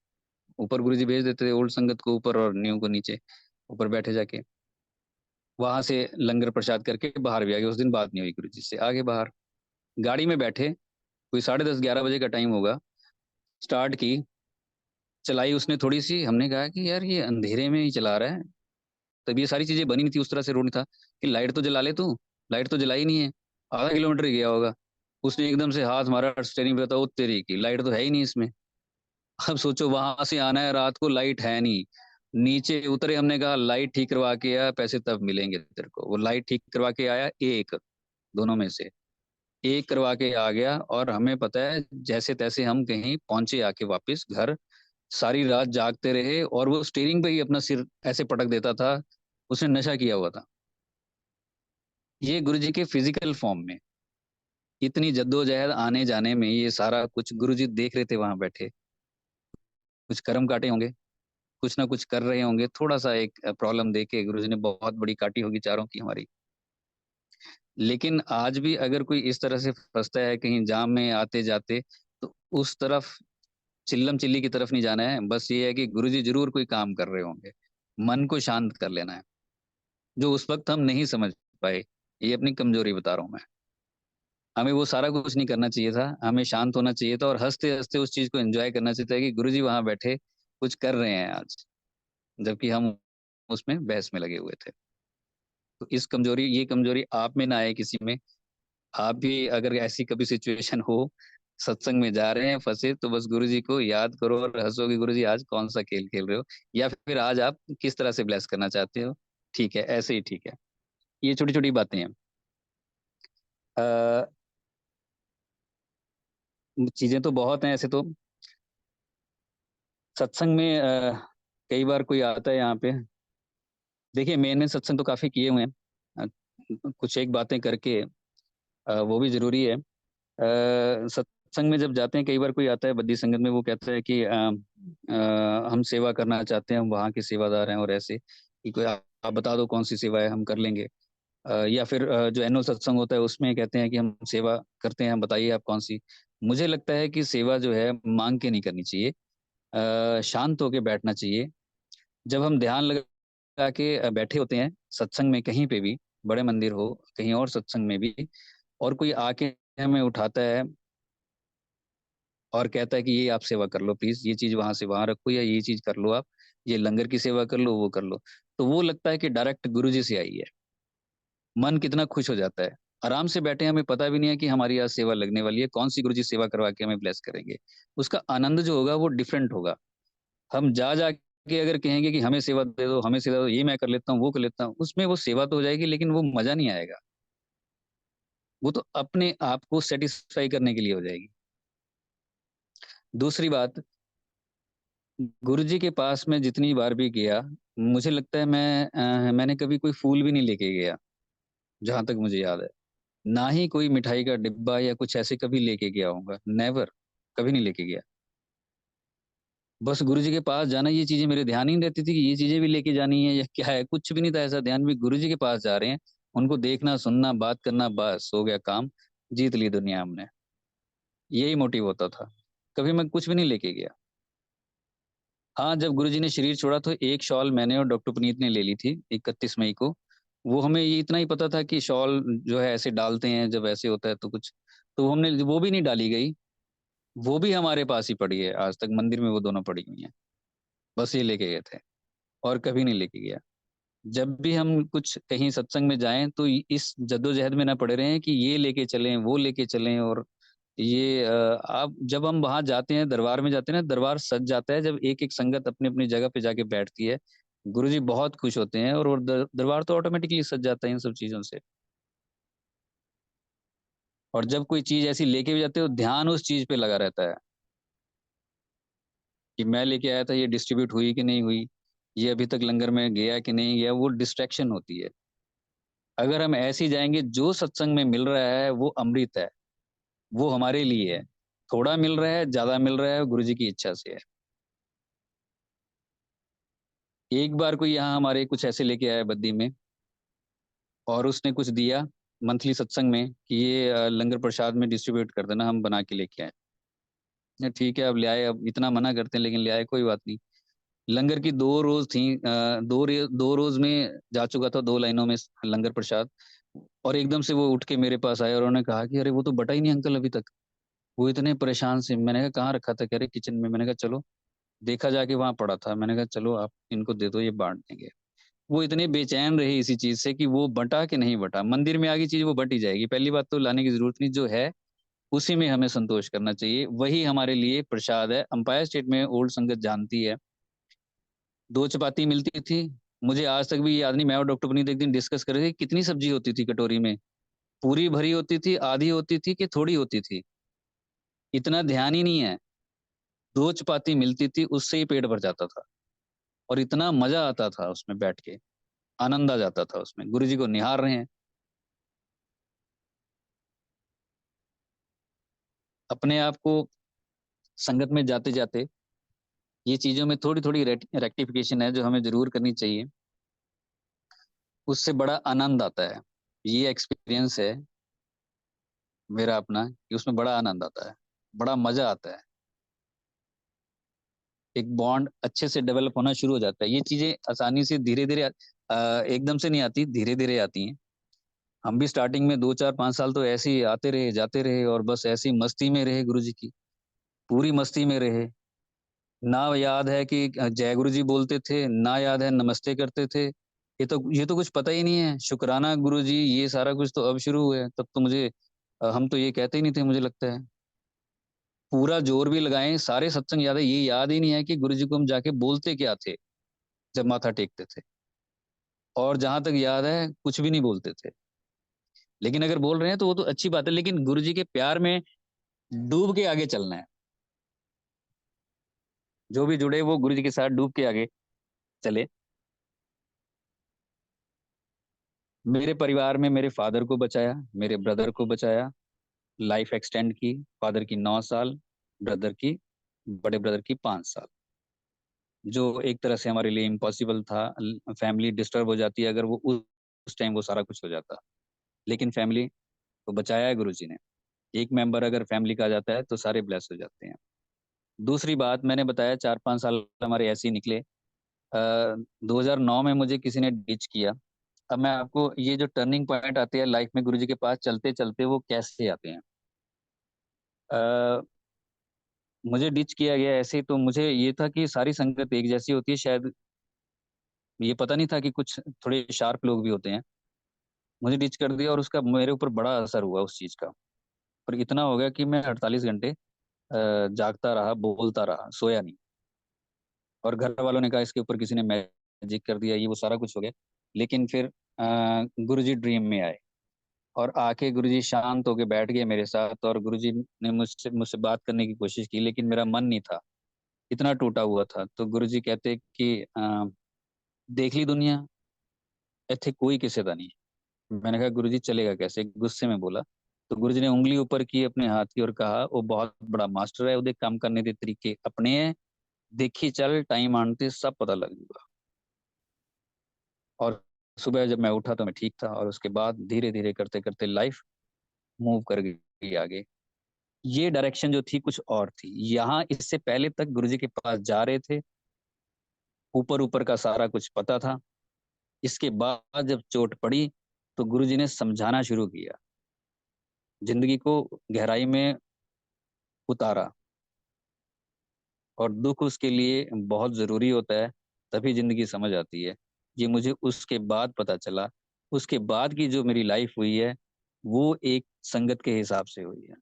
Speaker 3: ऊपर गुरुजी भेज देते थे ओल्ड संगत को ऊपर और न्यू को नीचे, ऊपर बैठे जाके। वहां से लंगर प्रसाद करके बाहर भी आ गए। उस दिन बात नहीं हुई गुरुजी से। आगे बाहर गाड़ी में बैठे, कोई 10:30-11 बजे का टाइम होगा, स्टार्ट की, चलाई उसने थोड़ी सी। हमने कहा कि यार ये अंधेरे में ही चला रहा है। तब ये सारी चीजें बनी नहीं थी, उस तरह से रोड नहीं था कि लाइट तो जला ले तू, लाइट तो जलाई नहीं है। आधा किलोमीटर ही गया होगा, उसने एकदम से हाथ मारा स्टेयरिंग पे, था ओ तेरी की, लाइट तो है ही नहीं इसमें। अब सोचो वहां से आना है रात को, लाइट है नहीं। नीचे उतरे, हमने कहा लाइट ठीक करवा के आ, पैसे तब मिलेंगे तेरे को। वो लाइट ठीक करवा के आया, एक दोनों में से एक करवा के आ गया। और हमें पता है जैसे तैसे हम कहीं पहुंचे आके वापस घर। सारी रात जागते रहे और वो स्टीयरिंग पे ही अपना सिर ऐसे पटक देता था। उसने नशा किया हुआ था। ये गुरुजी के फिजिकल फॉर्म में, इतनी जद्दोजहद आने जाने में, ये सारा कुछ गुरुजी देख रहे थे वहां बैठे। कुछ कर्म काटे होंगे, कुछ ना कुछ कर रहे होंगे। थोड़ा सा एक प्रॉब्लम देके गुरुजी ने बहुत बड़ी काटी होगी चारों की हमारी। लेकिन आज भी अगर कोई इस तरह से फंसता है कहीं जाम में आते जाते, तो उस तरफ, चिल्लम चिल्ली की तरफ नहीं जाना है। बस ये है कि गुरुजी जरूर कोई काम कर रहे होंगे, मन को शांत कर लेना है, जो उस वक्त हम नहीं समझ पाए। ये अपनी कमजोरी बता रहा हूं मैं। हमें वो सारा कुछ नहीं करना चाहिए था, हमें शांत होना चाहिए था और हंसते हंसते उस चीज को एंजॉय करना चाहिए था कि गुरुजी वहां बैठे कुछ कर रहे हैं आज, जबकि हम उसमें बहस में लगे हुए थे। तो ये कमजोरी आप में ना आए किसी में। आप भी अगर ऐसी कभी सिचुएशन हो, सत्संग में जा रहे हैं फंसे, तो बस गुरुजी को याद करो और हंसो कि गुरुजी आज कौन सा खेल खेल रहे हो, या फिर आज आप किस तरह से ब्लेस करना चाहते हो। ठीक है, ऐसे ही ठीक है। ये छोटी छोटी बातें हैं। अ, चीजें तो बहुत हैं ऐसे तो। सत्संग में कई बार कोई आता है यहाँ पे। देखिए मेन सत्संग तो काफी किए हुए हैं। कुछ एक बातें करके वो भी जरूरी है। सत्संग में जब जाते हैं, कई बार कोई आता है बद्धी संगत में, वो कहता है कि हम सेवा करना चाहते हैं, हम वहाँ के सेवादार हैं, और ऐसे कि कोई आप बता दो कौन सी सेवा है, हम कर लेंगे। या फिर जो एनुअल सत्संग होता है उसमें कहते हैं कि हम सेवा करते हैं, हम बताइए आप कौन सी। मुझे लगता है कि सेवा जो है मांग के नहीं करनी चाहिए, शांत होके बैठना चाहिए। जब हम ध्यान लगा के बैठे होते हैं सत्संग में, कहीं पे भी, बड़े मंदिर हो कहीं और सत्संग में भी, और कोई आके हमें उठाता है और कहता है कि ये आप सेवा कर लो प्लीज, ये चीज वहां से वहां रखो, या ये चीज कर लो आप, ये लंगर की सेवा कर लो, वो कर लो, तो वो लगता है कि डायरेक्ट गुरु जी से आई है। मन कितना खुश हो जाता है। आराम से बैठे हैं, हमें पता भी नहीं है कि हमारी आज सेवा लगने वाली है, कौन सी गुरु जी सेवा करवा के हमें ब्लेस करेंगे। उसका आनंद जो होगा वो डिफरेंट होगा। हम जा जा के अगर कहेंगे कि हमें सेवा दे दो, हमें सेवा दो, ये मैं कर लेता हूँ, वो कर लेता हूँ, उसमें वो सेवा तो हो जाएगी लेकिन वो मजा नहीं आएगा। वो तो अपने आप को सेटिस्फाई करने के लिए हो जाएगी। दूसरी बात, गुरुजी के पास में जितनी बार भी गया, मुझे लगता है मैंने कभी कोई फूल भी नहीं लेके गया, जहां तक मुझे याद है। ना ही कोई मिठाई का डिब्बा या कुछ ऐसे कभी लेके गया होऊंगा, नेवर, कभी नहीं लेके गया। बस गुरुजी के पास जाना, ये चीजें मेरे ध्यान ही नहीं रहती थी कि ये चीजें भी लेके जानी है या क्या है, कुछ भी नहीं था ऐसा ध्यान भी। गुरुजी के पास जा रहे हैं, उनको देखना, सुनना, बात करना, बस हो गया काम, जीत ली दुनिया हमने। यही मोटिव होता था, कभी मैं कुछ भी नहीं लेके गया। हाँ, जब गुरुजी ने शरीर छोड़ा तो एक शॉल मैंने और डॉक्टर पुनीत ने ले ली थी 31 मई को। वो हमें ये इतना ही पता था कि शॉल जो है ऐसे डालते हैं जब ऐसे होता है तो कुछ, तो हमने वो भी नहीं डाली गई। वो भी हमारे पास ही पड़ी है आज तक, मंदिर में वो दोनों पड़ी हुई हैं। बस ये लेके गए थे और कभी नहीं लेके गया। जब भी हम कुछ कहीं सत्संग में जाएं तो इस जद्दोजहद में ना पड़े रहें कि ये लेके चलें, वो लेके चलें। और ये आप जब हम वहां जाते हैं, दरबार में जाते हैं ना, दरबार सज जाता है जब एक एक संगत अपनी अपनी जगह पे जाके बैठती है। गुरुजी बहुत खुश होते हैं और दरबार तो ऑटोमेटिकली सज जाता है इन सब चीजों से। और जब कोई चीज ऐसी लेके भी जाते हो, ध्यान उस चीज पे लगा रहता है कि मैं लेके आया था, ये डिस्ट्रीब्यूट हुई कि नहीं हुई, ये अभी तक लंगर में गया कि नहीं गया, वो डिस्ट्रैक्शन होती है। अगर हम ऐसे ही जाएंगे, जो सत्संग में मिल रहा है वो अमृत है, वो हमारे लिए है। थोड़ा मिल रहा है, ज्यादा मिल रहा है, गुरु जी की इच्छा से है। एक बार कोई यहाँ हमारे कुछ ऐसे लेके आया बद्दी में, और उसने कुछ दिया मंथली सत्संग में कि ये लंगर प्रसाद में डिस्ट्रीब्यूट कर देना, हम बना के लेके आए। ठीक है, अब ले आए, अब इतना मना करते हैं लेकिन ले आए, कोई बात नहीं। लंगर की 2 रोज थी, 2 रोज में जा चुका था, 2 लाइनों में लंगर प्रसाद। और एकदम से वो उठ के मेरे पास आए और उन्होंने कहा कि अरे वो तो बटा ही नहीं अंकल अभी तक। वो इतने परेशान से। मैंने कहा कहाँ रखा था? कह रहे किचन में। मैंने कहा चलो, देखा जाके वहां पड़ा था। मैंने कहा चलो आप इनको दे दो, ये बांट देंगे। वो इतने बेचैन रहे इसी चीज से कि वो बटा कि नहीं बटा। मंदिर में आ गई चीज वो बट ही जाएगी, पहली बात तो लाने की जरूरत नहीं, जो है उसी में हमें संतोष करना चाहिए, वही हमारे लिए प्रसाद है। अंपायर स्टेट में ओल्ड संगत जानती है, 2 चपाती मिलती थी। मुझे आज तक भी याद नहीं, मैं और डॉक्टर पुनीत एक दिन डिस्कस कर रहे थे कितनी सब्जी होती थी कटोरी में। पूरी भरी होती थी, आधी होती थी कि थोड़ी होती थी, इतना ध्यान ही नहीं है। 2 चपाती मिलती थी, उससे ही पेट भर जाता था। और इतना मजा आता था उसमें बैठ के, आनंद आ जाता था उसमें, गुरु जी को निहार रहे हैं। अपने आप को संगत में जाते जाते ये चीजों में थोड़ी थोड़ी रेक्टिफिकेशन है जो हमें जरूर करनी चाहिए, उससे बड़ा आनंद आता है। ये एक्सपीरियंस है मेरा अपना कि उसमें बड़ा आनंद आता है, बड़ा मजा आता है। एक बॉन्ड अच्छे से डेवलप होना शुरू हो जाता है। ये चीजें आसानी से धीरे धीरे एकदम से नहीं आती, धीरे धीरे आती हैं। हम भी स्टार्टिंग में 2 4 5 साल तो ऐसे ही आते रहे जाते रहे और बस ऐसी मस्ती में रहे, गुरु जी की पूरी मस्ती में रहे। ना याद है कि जय गुरु जी बोलते थे, ना याद है नमस्ते करते थे। ये तो कुछ पता ही नहीं है। शुक्राना गुरु जी, ये सारा कुछ तो अब शुरू हुआ है। तब तो मुझे हम तो ये कहते ही नहीं थे, मुझे लगता है। पूरा जोर भी लगाएं, सारे सत्संग याद है, ये याद ही नहीं है कि गुरु जी को हम जाके बोलते क्या थे जब माथा टेकते थे। और जहां तक याद है कुछ भी नहीं बोलते थे। लेकिन अगर बोल रहे हैं तो वो तो अच्छी बात है, लेकिन गुरु जी के प्यार में डूब के आगे चलना है। जो भी जुड़े वो गुरु जी के साथ डूब के आगे चले। मेरे परिवार में मेरे फादर को बचाया, मेरे ब्रदर को बचाया, लाइफ एक्सटेंड की। फादर की 9 साल, ब्रदर की, बड़े ब्रदर की 5 साल, जो एक तरह से हमारे लिए इम्पॉसिबल था। फैमिली डिस्टर्ब हो जाती है अगर वो उस टाइम वो सारा कुछ हो जाता, लेकिन फैमिली को बचाया है गुरु जी ने। एक मेंबर अगर फैमिली का आ जाता है तो सारे ब्लेस हो जाते हैं। दूसरी बात मैंने बताया, 4 5 साल हमारे ऐसे ही निकले। 2009 में मुझे किसी ने डिच किया। अब मैं आपको ये जो टर्निंग पॉइंट आते हैं लाइफ में गुरु जी के पास चलते चलते वो कैसे आते हैं। अ, मुझे डिच किया गया ऐसे, तो मुझे ये था कि सारी संगत एक जैसी होती है शायद। ये पता नहीं था कि कुछ थोड़े शार्प लोग भी होते हैं। मुझे डिच कर दिया और उसका मेरे ऊपर बड़ा असर हुआ उस चीज का। और इतना हो गया कि मैं 48 घंटे जागता रहा, बोलता रहा, सोया नहीं। और घर वालों ने कहा इसके ऊपर किसी ने मैजिक कर दिया, ये वो सारा कुछ हो गया। लेकिन फिर गुरुजी ड्रीम में आए और आके गुरुजी शांत होके बैठ गए मेरे साथ, और गुरुजी ने मुझसे मुझसे बात करने की कोशिश की, लेकिन मेरा मन नहीं था, इतना टूटा हुआ था। तो गुरुजी कहते कि देख ली दुनिया, इत्थे कोई किसी का नहीं। मैंने कहा गुरुजी चलेगा कैसे, गुस्से में बोला। तो गुरुजी ने उंगली ऊपर की अपने हाथ की और कहा वो बहुत बड़ा मास्टर है, ਉਹਦੇ काम करने के तरीके अपने है, देखी चल टाइम आने सब पता लग जाएगा। और सुबह जब मैं उठा तो मैं ठीक था, और उसके बाद धीरे धीरे करते करते लाइफ मूव कर गई आगे। ये डायरेक्शन जो थी कुछ और थी। यहाँ इससे पहले तक गुरुजी के पास जा रहे थे, ऊपर ऊपर का सारा कुछ पता था। इसके बाद जब चोट पड़ी तो गुरुजी ने समझाना शुरू किया, जिंदगी को गहराई में उतारा। और दुख उसके लिए बहुत जरूरी होता है, तभी जिंदगी समझ आती है। ये मुझे उसके बाद पता चला। उसके बाद की जो मेरी लाइफ हुई है वो एक संगत के हिसाब से हुई है।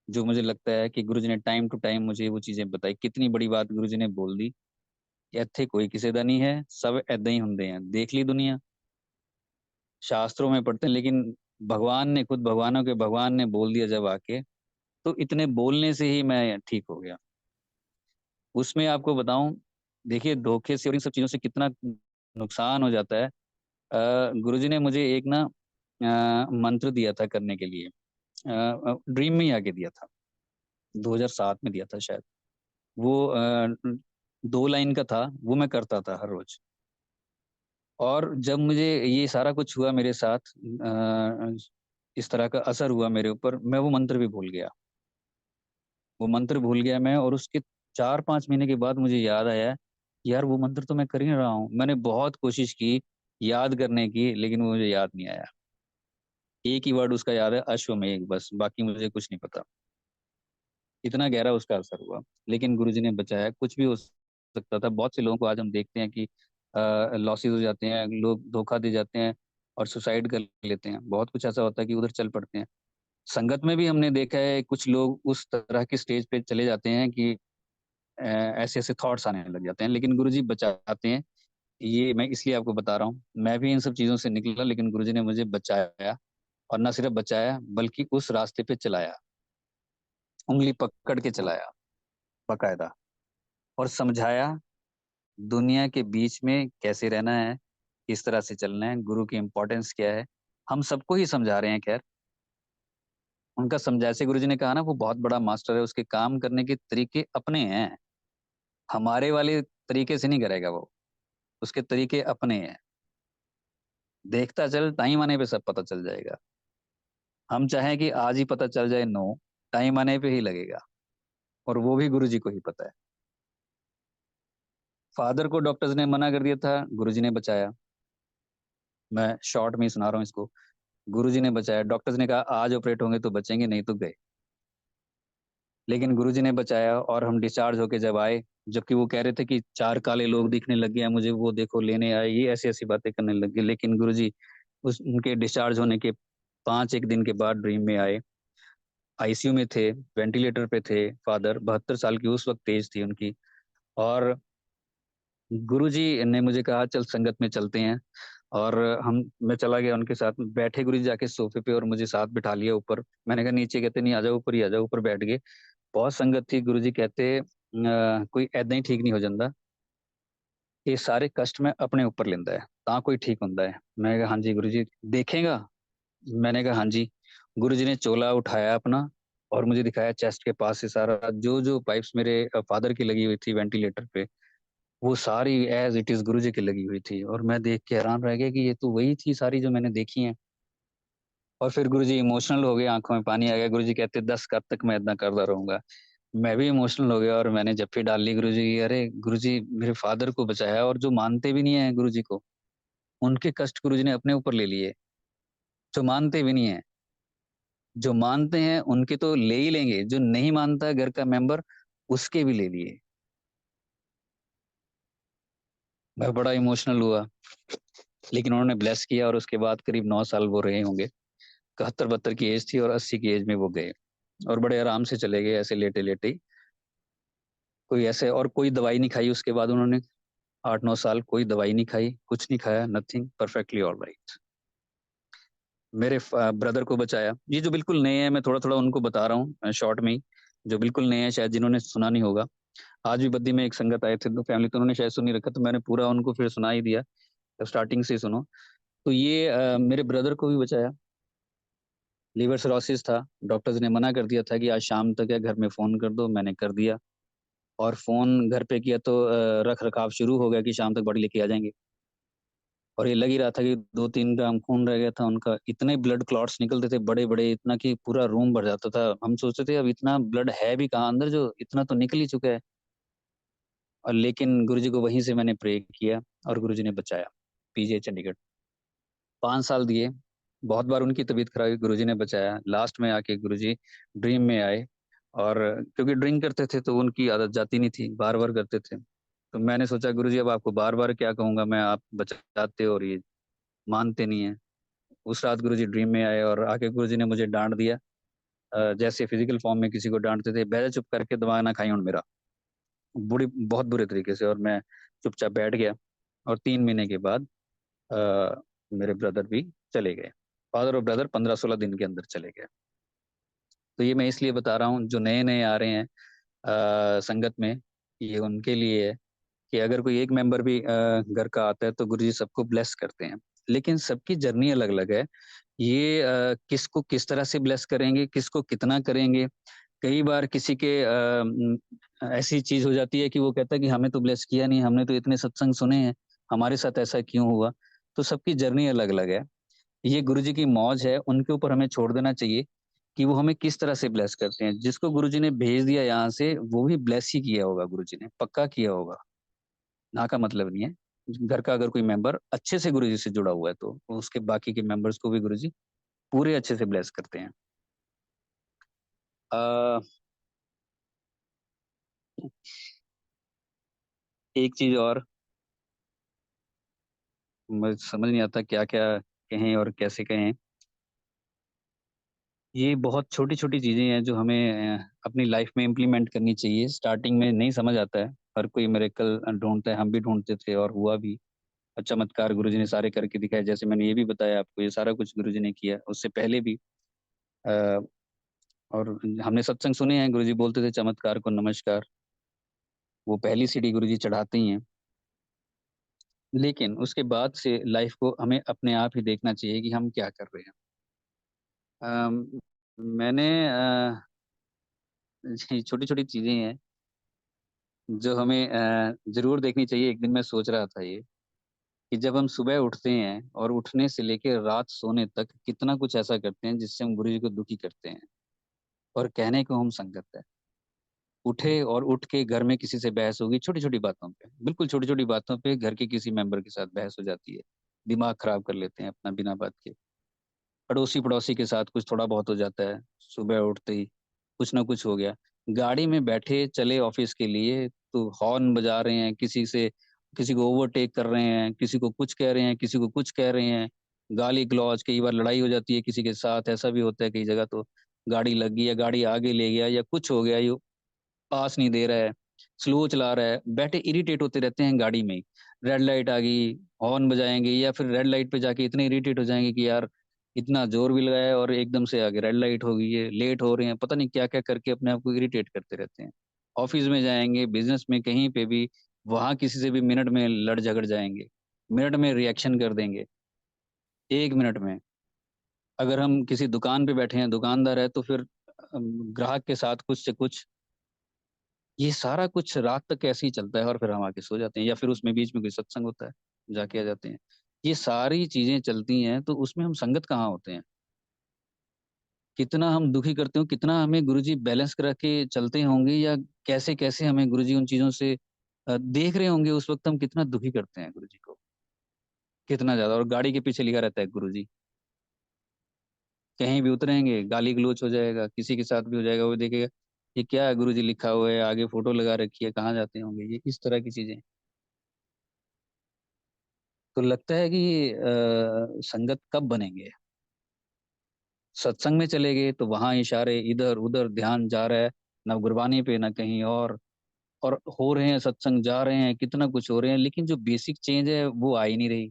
Speaker 3: जो मुझे लगता है कि गुरुजी ने टाइम टू टाइम मुझे वो चीजें बताई। कितनी बड़ी बात गुरुजी ने बोल दी कि ਇੱਥੇ कोई किसी का नहीं है, सब ऐदा ही होंगे हैं, देख ली दुनिया। शास्त्रों में पढ़ते हैं, लेकिन भगवान ने खुद, भगवानों के भगवान ने बोल दिया जब आके, तो इतने बोलने से ही मैं ठीक हो गया। उसमें आपको बताऊं, देखिए धोखे से और इन सब चीजों से कितना नुकसान हो जाता है। गुरुजी ने मुझे एक ना मंत्र दिया था करने के लिए, ड्रीम में ही आके दिया था, 2007 में दिया था शायद। वो 2 लाइन का था, वो मैं करता था हर रोज। और जब मुझे ये सारा कुछ हुआ मेरे साथ, इस तरह का असर हुआ मेरे ऊपर, मैं वो मंत्र भी भूल गया। वो मंत्र भूल गया मैं, और उसके 4-5 महीने के बाद मुझे याद आया, यार वो मंत्र तो मैं कर ही रहा हूँ। मैंने बहुत कोशिश की याद करने की, लेकिन वो मुझे याद नहीं आया। एक ही वर्ड उसका याद है, अश्वमेध, बस, बाकी मुझे कुछ नहीं पता। इतना गहरा उसका असर हुआ, लेकिन गुरुजी ने बचाया। कुछ भी हो सकता था। बहुत से लोगों को आज हम देखते हैं कि लॉसेस हो जाते हैं, लोग धोखा दे जाते हैं और सुसाइड कर लेते हैं। बहुत कुछ ऐसा होता है कि उधर चल पड़ते हैं। संगत में भी हमने देखा है कुछ लोग उस तरह की स्टेज पे चले जाते हैं कि ऐसे ऐसे थॉट्स आने लग जाते हैं, लेकिन गुरुजी बचाते हैं। ये मैं इसलिए आपको बता रहा हूँ, मैं भी इन सब चीजों से निकला, लेकिन गुरुजी ने मुझे बचाया। और न सिर्फ बचाया, बल्कि उस रास्ते पे चलाया, उंगली पकड़ के चलाया बकायदा, और समझाया दुनिया के बीच में कैसे रहना है, किस तरह से चलना है, गुरु की इम्पोर्टेंस क्या है। हम सबको ही समझा रहे हैं। खैर, उनका जैसे गुरुजी ने कहा ना, वो बहुत बड़ा मास्टर है, उसके काम करने के तरीके अपने हैं। हमारे वाले तरीके से नहीं करेगा वो, उसके तरीके अपने हैं। देखता चल, टाइम आने पे सब पता चल जाएगा। हम चाहें कि आज ही पता चल जाए, नो, टाइम आने पे ही लगेगा, और वो भी गुरुजी को ही पता है। फादर को डॉक्टर्स ने मना कर दिया था, गुरुजी ने बचाया। मैं शॉर्ट में ही सुना रहा हूँ इसको। गुरुजी ने बचाया। डॉक्टर्स ने कहा आज ऑपरेट होंगे तो बचेंगे, नहीं तो गए। लेकिन गुरुजी ने बचाया, और हम डिस्चार्ज होके जब आए, जबकि वो कह रहे थे कि 4 काले लोग दिखने लग गए हैं मुझे, वो देखो लेने आए, ये ऐसी ऐसी बातें करने लग गए। लेकिन गुरुजी उस उनके डिस्चार्ज होने के 5 एक दिन के बाद ड्रीम में आए। आईसीयू में थे, वेंटिलेटर पे थे फादर, 72 साल की उस वक्त एज थी उनकी। और गुरुजी ने मुझे कहा चल संगत में चलते हैं, और मैं चला गया उनके साथ। बैठे गुरुजी जाके सोफे पे, और मुझे साथ बिठा लिया ऊपर। मैंने कहा नीचे, कहते नहीं, आ जाओ ऊपर ही आ जाओ। ऊपर बैठ गए। बहुत संगत थी। गुरुजी कहते कोई ऐदा ही ठीक नहीं हो जाता, ये सारे कष्ट मैं अपने ऊपर लेंदा है, ता कोई ठीक होंदा है। मैं कहा हाँ जी गुरुजी, देखेगा? मैंने कहा हाँ जी। गुरुजी ने चोला उठाया अपना, और मुझे दिखाया चेस्ट के पास से सारा, जो जो पाइप्स मेरे फादर की लगी हुई थी वेंटिलेटर पे, वो सारी एज इट इज गुरुजी की लगी हुई थी। और मैं देख के हैरान रह गया कि ये तो वही थी सारी जो मैंने देखी है। और फिर गुरुजी इमोशनल हो गए, आंखों में पानी आ गया। गुरुजी कहते 10 कब तक मैं इतना करता रहूंगा। मैं भी इमोशनल हो गया, और मैंने जप्फी डाल ली गुरुजी की। अरे गुरुजी, मेरे फादर को बचाया, और जो मानते भी नहीं है गुरुजी को, उनके कष्ट गुरुजी ने अपने ऊपर ले लिए। जो मानते भी नहीं है, जो मानते हैं उनके तो ले ही लेंगे, जो नहीं मानता घर का मेंबर, उसके भी ले लिए। मैं बड़ा इमोशनल हुआ, लेकिन उन्होंने ब्लेस किया, और उसके बाद करीब 9 साल वो रहे होंगे। 71-72 की एज थी, और 80 की एज में वो गए। और बड़े आराम से चले गए, ऐसे लेटे लेटे ही। कोई ऐसे, और कोई दवाई नहीं खाई उसके बाद उन्होंने। 8-9 साल कोई दवाई नहीं खाई, कुछ नहीं खाया, नथिंग, परफेक्टली ऑल राइट। मेरे ब्रदर को बचाया। ये जो बिल्कुल नए हैं, मैं थोड़ा थोड़ा उनको बता रहा हूँ शॉर्ट में ही, जो बिल्कुल नए हैं, शायद जिन्होंने सुना नहीं होगा। आज भी बद्दी में एक संगत आए थे, तो फैमिली, तो उन्होंने शायद सुन नहीं रखा, तो मैंने पूरा उनको फिर सुना ही दिया। तो स्टार्टिंग से ही सुनो। तो ये मेरे ब्रदर को भी बचाया। लीवर सिरोसिस था, डॉक्टर्स ने मना कर दिया था कि आज शाम तक है, घर में फोन कर दो। मैंने कर दिया, और फोन घर पे किया तो रख रखाव शुरू हो गया कि शाम तक बॉडी लेके आ जाएंगे। और ये लग ही रहा था कि 2-3 ग्राम खून रह गया था उनका। इतने ब्लड क्लॉट्स निकलते थे बड़े बड़े, इतना कि पूरा रूम भर जाता था। हम सोचते थे अब इतना ब्लड है भी कहाँ अंदर, जो इतना तो निकल ही चुका है। और लेकिन गुरुजी को वहीं से मैंने प्रे किया, और गुरुजी ने बचाया। पीजीआई चंडीगढ़ 5 साल दिए। बहुत बार उनकी तबीयत खराब हुई, गुरुजी ने बचाया। लास्ट में आके गुरुजी ड्रीम में आए, और क्योंकि ड्रिंक करते थे तो उनकी आदत जाती नहीं थी, बार बार करते थे। तो मैंने सोचा गुरुजी अब आपको बार बार क्या कहूंगा मैं, आप बचाते हो और ये मानते नहीं है। उस रात गुरुजी ड्रीम में आए, और आके गुरुजी ने मुझे डांट दिया, जैसे फिजिकल फॉर्म में किसी को डांटते थे, बैठ जा चुप करके, दिमाग ना खाई हूं मेरा, बुरी, बहुत बुरे तरीके से। और मैं चुपचाप बैठ गया। और 3 महीने के बाद मेरे ब्रदर भी चले गए। फादर और ब्रदर 15-16 दिन के अंदर चले गए। तो ये मैं इसलिए बता रहा हूँ, जो नए नए आ रहे हैं संगत में, ये उनके लिए है कि अगर कोई एक मेंबर भी घर का आता है तो गुरुजी सबको ब्लेस करते हैं। लेकिन सबकी जर्नी अलग अलग है। ये किसको किस तरह से ब्लेस करेंगे, किसको कितना करेंगे, कई बार किसी के ऐसी चीज हो जाती है कि वो कहता है कि हमें तो ब्लेस किया नहीं, हमने तो इतने सत्संग सुने हैं, हमारे साथ ऐसा क्यों हुआ। तो सबकी जर्नी अलग अलग है। ये गुरुजी की मौज है, उनके ऊपर हमें छोड़ देना चाहिए कि वो हमें किस तरह से ब्लेस करते हैं। जिसको गुरुजी ने भेज दिया यहाँ से, वो भी ब्लेस ही किया होगा, गुरुजी ने पक्का किया होगा, ना का मतलब नहीं है। घर का अगर कोई मेंबर अच्छे से गुरुजी से जुड़ा हुआ है तो उसके बाकी के मेंबर्स को भी गुरुजी पूरे अच्छे से ब्लेस करते हैं। अ, एक चीज और मुझे समझ नहीं आता क्या क्या कहें और कैसे कहें। ये बहुत छोटी छोटी चीजें हैं जो हमें अपनी लाइफ में इम्प्लीमेंट करनी चाहिए। स्टार्टिंग में नहीं समझ आता है, हर कोई मिरेकल ढूंढता है, हम भी ढूंढते थे और हुआ भी। और चमत्कार गुरुजी ने सारे करके दिखाए, जैसे मैंने ये भी बताया आपको, ये सारा कुछ गुरुजी ने किया उससे पहले भी। अ, और हमने सत्संग सुने हैं, गुरुजी बोलते थे चमत्कार को नमस्कार, वो पहली सीढ़ी गुरुजी चढ़ाते ही हैं। लेकिन उसके बाद से लाइफ को हमें अपने आप ही देखना चाहिए कि हम क्या कर रहे हैं। अम, मैंने छोटी छोटी चीजें हैं जो हमें जरूर देखनी चाहिए। एक दिन मैं सोच रहा था ये कि जब हम सुबह उठते हैं और उठने से लेकर रात सोने तक कितना कुछ ऐसा करते हैं जिससे हम गुरु जी को दुखी करते हैं, और कहने को हम संगत है। उठे और उठ के घर में किसी से बहस होगी छोटी छोटी बातों पे, बिल्कुल छोटी छोटी बातों पे घर के किसी मेंबर के साथ बहस हो जाती है, दिमाग खराब कर लेते हैं अपना बिना बात के। अड़ोसी पड़ोसी के साथ कुछ थोड़ा बहुत हो जाता है, सुबह उठते ही कुछ ना कुछ हो गया। गाड़ी में बैठे चले ऑफिस के लिए तो हॉर्न बजा रहे हैं, किसी से किसी को ओवरटेक कर रहे हैं, किसी को कुछ कह रहे हैं, किसी को कुछ कह रहे हैं, गाली गलौज। कई बार लड़ाई हो जाती है किसी के साथ, ऐसा भी होता है कई जगह तो गाड़ी लग गई या गाड़ी आगे ले गया या कुछ हो गया, ये पास नहीं दे रहा है, स्लो चला रहा है, बैठे इरिटेट होते रहते हैं गाड़ी में ही। रेड लाइट आ गई, हॉर्न बजाएंगे, या फिर रेड लाइट पे जाके इतने इरिटेट हो जाएंगे कि यार इतना जोर भी लगाया और एकदम से आगे रेड लाइट हो गई है, लेट हो रहे हैं, पता नहीं क्या क्या करके अपने आप को इरिटेट करते रहते हैं। ऑफिस में जाएंगे, बिजनेस में कहीं पे भी, वहां किसी से भी मिनट में लड़ झगड़ जाएंगे, मिनट में रिएक्शन कर देंगे, 1 मिनट में। अगर हम किसी दुकान पे बैठे हैं, दुकानदार है, तो फिर ग्राहक के साथ कुछ से कुछ, ये सारा कुछ रात तक ऐसे ही चलता है और फिर हम आके सो जाते हैं, या फिर उसमें बीच में कोई सत्संग होता है, जाके आ जाते हैं। ये सारी चीजें चलती हैं तो उसमें हम संगत कहाँ होते हैं। कितना हम दुखी करते हो, कितना हमें गुरुजी बैलेंस करा के चलते होंगे, या कैसे कैसे हमें गुरुजी उन चीजों से देख रहे होंगे, उस वक्त हम कितना दुखी करते हैं गुरुजी को, कितना ज्यादा। और गाड़ी के पीछे लिखा रहता है गुरुजी, कहीं भी उतरेंगे गाली गलौज हो जाएगा, किसी के साथ भी हो जाएगा, वो देखेगा ये क्या है गुरुजी लिखा हुआ है, आगे फोटो लगा रखी है, कहाँ जाते होंगे, ये इस तरह की चीजें। तो लगता है कि संगत कब बनेंगे। सत्संग में चले गए तो वहां इशारे, इधर उधर ध्यान जा रहा है, ना गुरबानी पे ना कहीं और हो रहे हैं सत्संग, जा रहे हैं, कितना कुछ हो रहे हैं, लेकिन जो बेसिक चेंज है वो आ ही नहीं रही।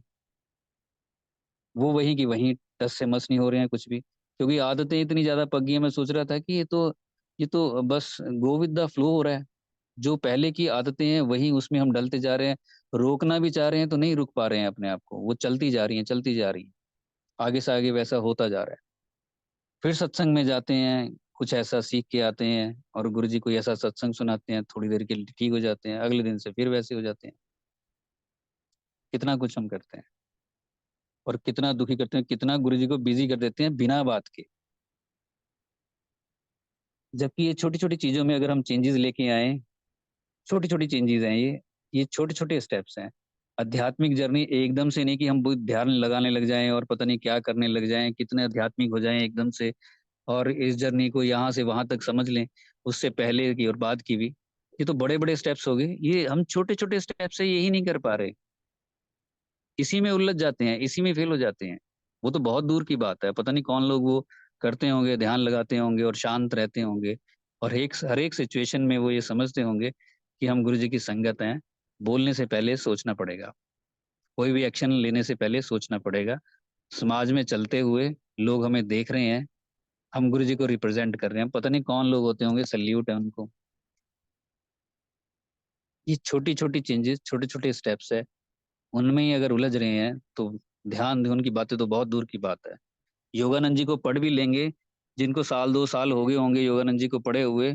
Speaker 3: वो वही की वही, टस से मस नहीं हो रहे हैं कुछ भी, क्योंकि आदतें इतनी ज्यादा पक गई हैं। मैं सोच रहा था कि ये तो बस गो विद द फ्लो हो रहा है। जो पहले की आदतें हैं वही, उसमें हम डलते जा रहे हैं। रोकना भी चाह रहे हैं तो नहीं रुक पा रहे हैं अपने आप को, वो चलती जा रही हैं, चलती जा रही हैं, आगे से आगे वैसा होता जा रहा है। फिर सत्संग में जाते हैं, कुछ ऐसा सीख के आते हैं और गुरुजी कोई ऐसा सत्संग सुनाते हैं, थोड़ी देर के लिए ठीक हो जाते हैं, अगले दिन से फिर वैसे हो जाते हैं। कितना कुछ हम करते हैं और कितना दुखी करते हैं, कितना गुरुजी को बिजी कर देते हैं बिना बात के। जबकि ये छोटी छोटी चीजों में अगर हम चेंजेस लेके आए, छोटी छोटी चेंजेस हैं ये छोटे छोटे स्टेप्स हैं। आध्यात्मिक जर्नी एकदम से नहीं कि हम बहुत ध्यान लगाने लग जाएं और पता नहीं क्या करने लग जाएं, कितने आध्यात्मिक हो जाएं एकदम से, और इस जर्नी को यहाँ से वहां तक समझ लें, उससे पहले की और बाद की भी। ये तो बड़े बड़े स्टेप्स हो गए, ये हम छोटे छोटे स्टेप से यही नहीं कर पा रहे, इसी में उलझ जाते हैं, इसी में फेल हो जाते हैं। वो तो बहुत दूर की बात है, पता नहीं कौन लोग वो करते होंगे, ध्यान लगाते होंगे और शांत रहते होंगे, और हर एक सिचुएशन में वो ये समझते होंगे कि हम गुरु जी की संगत हैं। बोलने से पहले सोचना पड़ेगा, कोई भी एक्शन लेने से पहले सोचना पड़ेगा। समाज में चलते हुए लोग हमें देख रहे हैं, हम गुरु जी को रिप्रेजेंट कर रहे हैं, पता नहीं कौन लोग होते होंगे, सल्यूट है उनको। ये छोटी छोटी चेंजेस, छोटे छोटे स्टेप्स है, उनमें ही अगर उलझ रहे हैं तो ध्यान दें, उनकी बातें तो बहुत दूर की बात है। योगानंद जी को पढ़ भी लेंगे, जिनको साल 2 साल हो गए होंगे योगानंद जी को पढ़े हुए,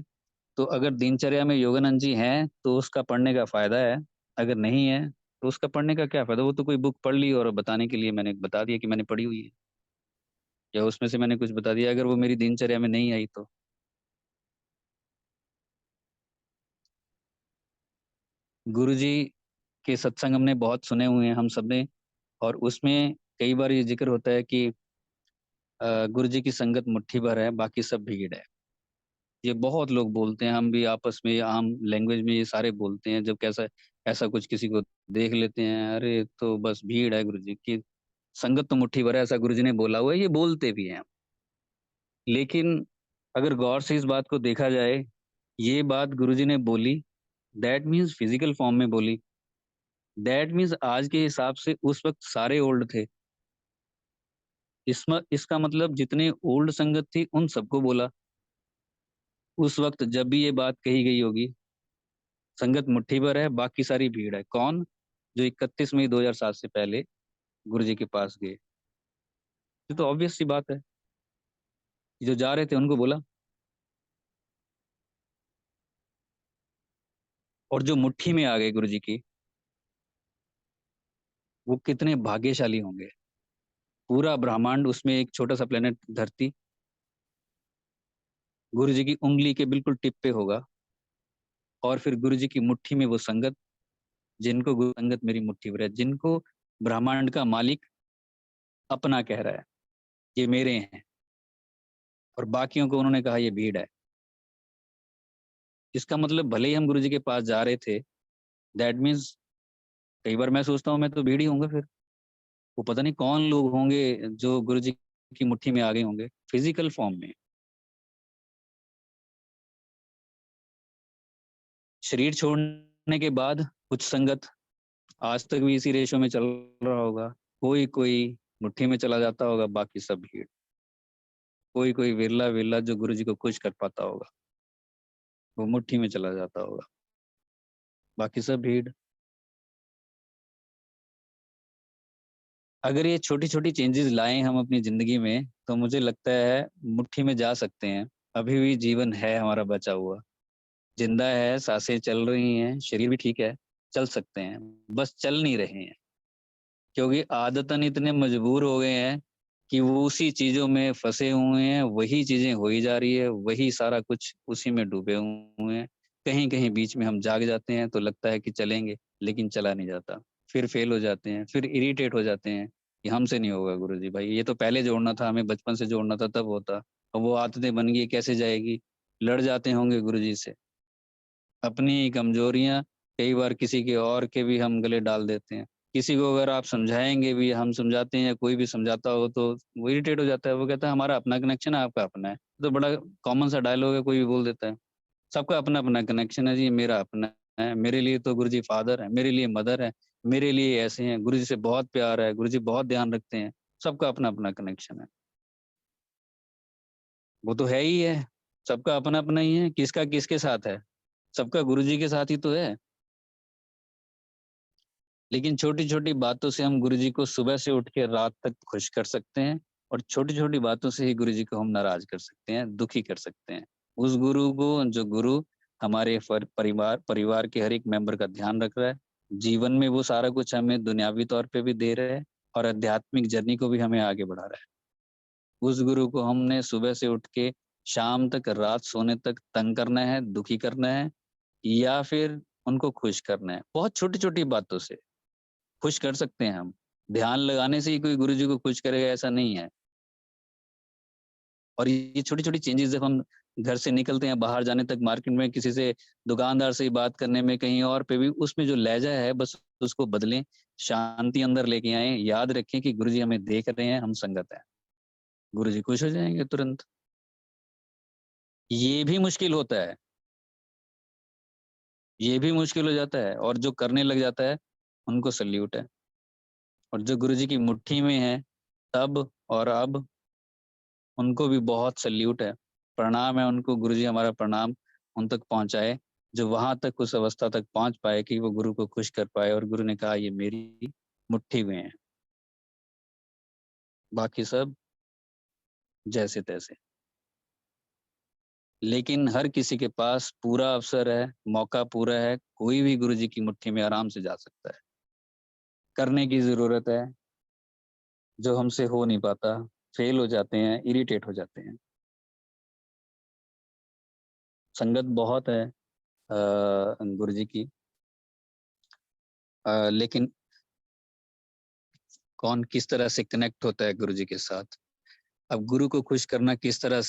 Speaker 3: तो अगर दिनचर्या में योगानंद जी हैं, तो उसका पढ़ने का फ़ायदा है, अगर नहीं है, तो उसका पढ़ने का क्या फ़ायदा? वो तो कोई बुक पढ़ ली और बताने के लिए मैंने बता दिया कि मैंने पढ़ी हुई है, या उसमें से मैंने कुछ बता दिया, अगर वो मेरी दिनचर्या में नहीं आई तो। गुरुजी के सत्संग हमने बहुत सुने हुए हैं हम सबने, और उसमें कई बार ये ज़िक्र होता है कि गुरुजी की संगत मुट्ठी भर है, बाकी सब भीड़ है। ये बहुत लोग बोलते हैं, हम भी आपस में आम लैंग्वेज में ये सारे बोलते हैं, जब कैसा ऐसा कुछ किसी को देख लेते हैं, अरे तो बस भीड़ है गुरुजी की, संगत तो मुट्ठी भर है, ऐसा गुरुजी ने बोला हुआ है, ये बोलते भी हैं। लेकिन अगर गौर से इस बात को देखा जाए, ये बात गुरुजी ने बोली, दैट मीन्स फिजिकल फॉर्म में बोली, दैट मीन्स आज के हिसाब से उस वक़्त सारे ओल्ड थे। इसका मतलब जितने ओल्ड संगत थी उन सबको बोला। उस वक़्त जब भी ये बात कही गई होगी, संगत मुट्ठी भर है, बाकी सारी भीड़ है। कौन? जो 31 मई 2007 से पहले गुरुजी के पास गए। ये तो ऑब्वियस सी बात है। जो जा रहे थे उनको बोला, और जो मुट्ठी में आ गए गुरुजी की, वो कितने भाग्यशाली होंगे। पूरा ब्रह्मांड, उसमें एक छोटा-सा प्लेनेट धरती, गुरुजी की उँगली के बिल्कुल टिप पे होगा, और फिर गुरुजी की मुट्ठी में वो संगत, जिनको गुरु संगत मेरी मुट्ठी भर है, जिनको ब्रह्मांड का मालिक अपना कह रहा है, ये मेरे हैं, और बाकियों को उन्होंने कहा ये भीड़ है। इसका मतलब भले ही हम गुरुजी के पास जा रहे थे, दैट मीन्स कई बार मैं सोचता हूँ मैं तो भीड़ ही होऊँगा फिर। वो पता नहीं कौन लोग होंगे जो गुरुजी की मुट्ठी में आ गए होंगे, फिज़िकल फॉर्म में। शरीर छोड़ने के बाद कुछ संगत आज तक भी इसी रेशो में चल रहा होगा। कोई-कोई मुट्ठी में चला जाता होगा, बाकी सब भीड़। कोई-कोई विरला-विरला जो गुरुजी को खुश कर पाता होगा, वो मुट्ठी में चला जाता होगा, बाकी सब भीड़। अगर ये छोटी-छोटी चेंजेज़ लाएँ हम अपनी ज़िंदगी में, तो मुझे लगता है मुट्ठी में जा सकते हैं। अभी भी जीवन है हमारा बचा हुआ, ज़िंदा है, साँसें चल रही हैं, शरीर भी ठीक है, चल सकते हैं, बस चल नहीं रहे हैं। क्योंकि आदतन इतने मजबूर हो गए हैं कि वो उसी चीज़ों में फँसे हुए हैं, वही चीज़ें हो ही जा रही है, वही सारा कुछ उसी में डूबे हुए हैं। कहीं-कहीं बीच में हम जाग जाते हैं तो लगता है कि चलेंगे, लेकिन चला नहीं जाता। फिर फेल हो जाते हैं, फिर इरिटेट हो जाते हैं कि हमसे नहीं होगा गुरुजी भाई, ये तो पहले जोड़ना था, हमें बचपन से जोड़ना था तब होता। अब वो आदतें बन गई, कैसे जाएगी? लड़ जाते होंगे गुरुजी से। अपनी कमजोरियाँ कई बार किसी के और के भी हम गले डाल देते हैं। किसी को अगर आप समझाएँगे भी, हम समझाते हैं या कोई भी समझाता हो तो वो इरिटेट हो जाता है। वो कहता है हमारा अपना कनेक्शन है, आपका अपना है। तो बड़ा कॉमन सा डायलॉग है, कोई भी बोल देता है। सबका अपना-अपना कनेक्शन है जी, मेरा अपना है। मेरे लिए तो गुरुजी फादर हैं, मेरे लिए मदर है, मेरे लिए ऐसे हैं, गुरुजी से बहुत प्यार है, गुरुजी बहुत ध्यान रखते हैं। सबका अपना-अपना कनेक्शन है। वो तो है ही है, सबका अपना-अपना ही है, किसका किसके साथ है? सबका गुरुजी के साथ ही तो है। लेकिन छोटी-छोटी बातों से हम गुरुजी को सुबह से उठ के रात तक खुश कर सकते हैं, और छोटी-छोटी बातों से ही गुरुजी को हम नाराज़ कर सकते हैं, दुखी कर सकते हैं। उस गुरु को, जो गुरु हमारे परिवार के हर एक मेंबर का ध्यान रख रहा है, जीवन में वो सारा कुछ हमें दुनियावी तौर पे भी दे रहा है, और आध्यात्मिक जर्नी को भी हमें आगे बढ़ा रहा है। उस गुरु को हमने सुबह से उठ के शाम तक, रात सोने तक तंग करना है, दुखी करना है, या फिर उनको खुश करना है। बहुत छोटी-छोटी बातों से खुश कर सकते हैं हम। ध्यान लगाने से ही कोई गुरुजी को खुश करेगा ऐसा नहीं है। और ये छोटी-छोटी चेंजेज़ जब हम घर से निकलते हैं बाहर जाने तक, मार्केट में किसी से, दुकानदार से ही बात करने में, कहीं और पे भी, उसमें जो लहज़ा है बस उसको बदलें, शांति अंदर लेके आएँ, याद रखें कि गुरुजी हमें देख रहे हैं, हम संगत हैं। गुरुजी खुश हो जाएँगे तुरंत। ये भी मुश्किल होता है, ये भी मुश्किल हो जाता है, और जो करने लग जाता है, उनको सैल्यूट है। और जो गुरुजी की मुट्ठी में है, तब और अब, उनको भी बहुत सैल्यूट है। प्रणाम है उनको, गुरुजी हमारा प्रणाम उन तक पहुँचाए, जो वहाँ तक, उस अवस्था तक पहुँच पाए कि वो गुरु को खुश कर पाए, और गुरु ने कहा ये मेरी मुट्ठी में है, बाकी सब जैसे-तैसे। लेकिन हर किसी के पास पूरा अवसर है, मौका पूरा है, कोई भी गुरुजी की मुट्ठी में आराम से जा सकता है। करने की ज़रूरत है, जो हमसे हो नहीं पाता, फेल हो जाते हैं, इरिटेट हो जाते हैं। संगत बहुत है गुरुजी की, लेकिन कौन किस तरह से कनेक्ट होता है गुरुजी के साथ। अब गुरु को खुश करना किस तरह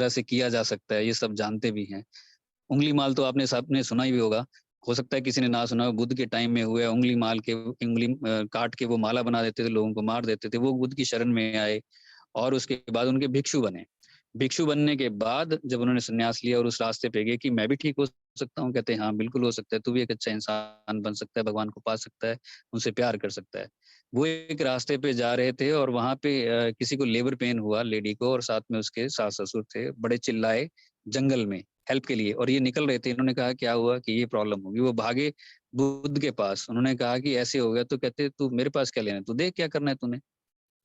Speaker 3: से किया जा सकता है, ये सब जानते भी हैं। उंगली माल तो आपने सबने सुना ही भी होगा। हो सकता है किसी ने ना सुना हो, बुद्ध के टाइम में हुआ। उंगली काट के वो माला बना देते थे, लोगों को मार देते थे। वो बुद्ध की शरण में आए और उसके बाद उनके भिक्षु बने। भिक्षु बनने के बाद जब उन्होंने संन्यास लिया और उस रास्ते पे गए कि मैं भी ठीक हो सकता हूँ, कहते हैं हाँ बिल्कुल हो सकता है, तू भी एक अच्छा इंसान बन सकता है, भगवान को पा सकता है, उनसे प्यार कर सकता है। वो एक रास्ते पे जा रहे थे और वहां पे किसी को लेबर पेन हुआ, लेडी को, और साथ में उसके सास ससुर थे। बड़े चिल्लाए जंगल में हेल्प के लिए, और ये निकल रहे थे। इन्होंने कहा क्या हुआ कि ये प्रॉब्लम होगी। वो भागे बुद्ध के पास, उन्होंने कहा कि ऐसे हो गया। तो कहते तू मेरे पास क्या लेना है, तू देख क्या करना है तूने,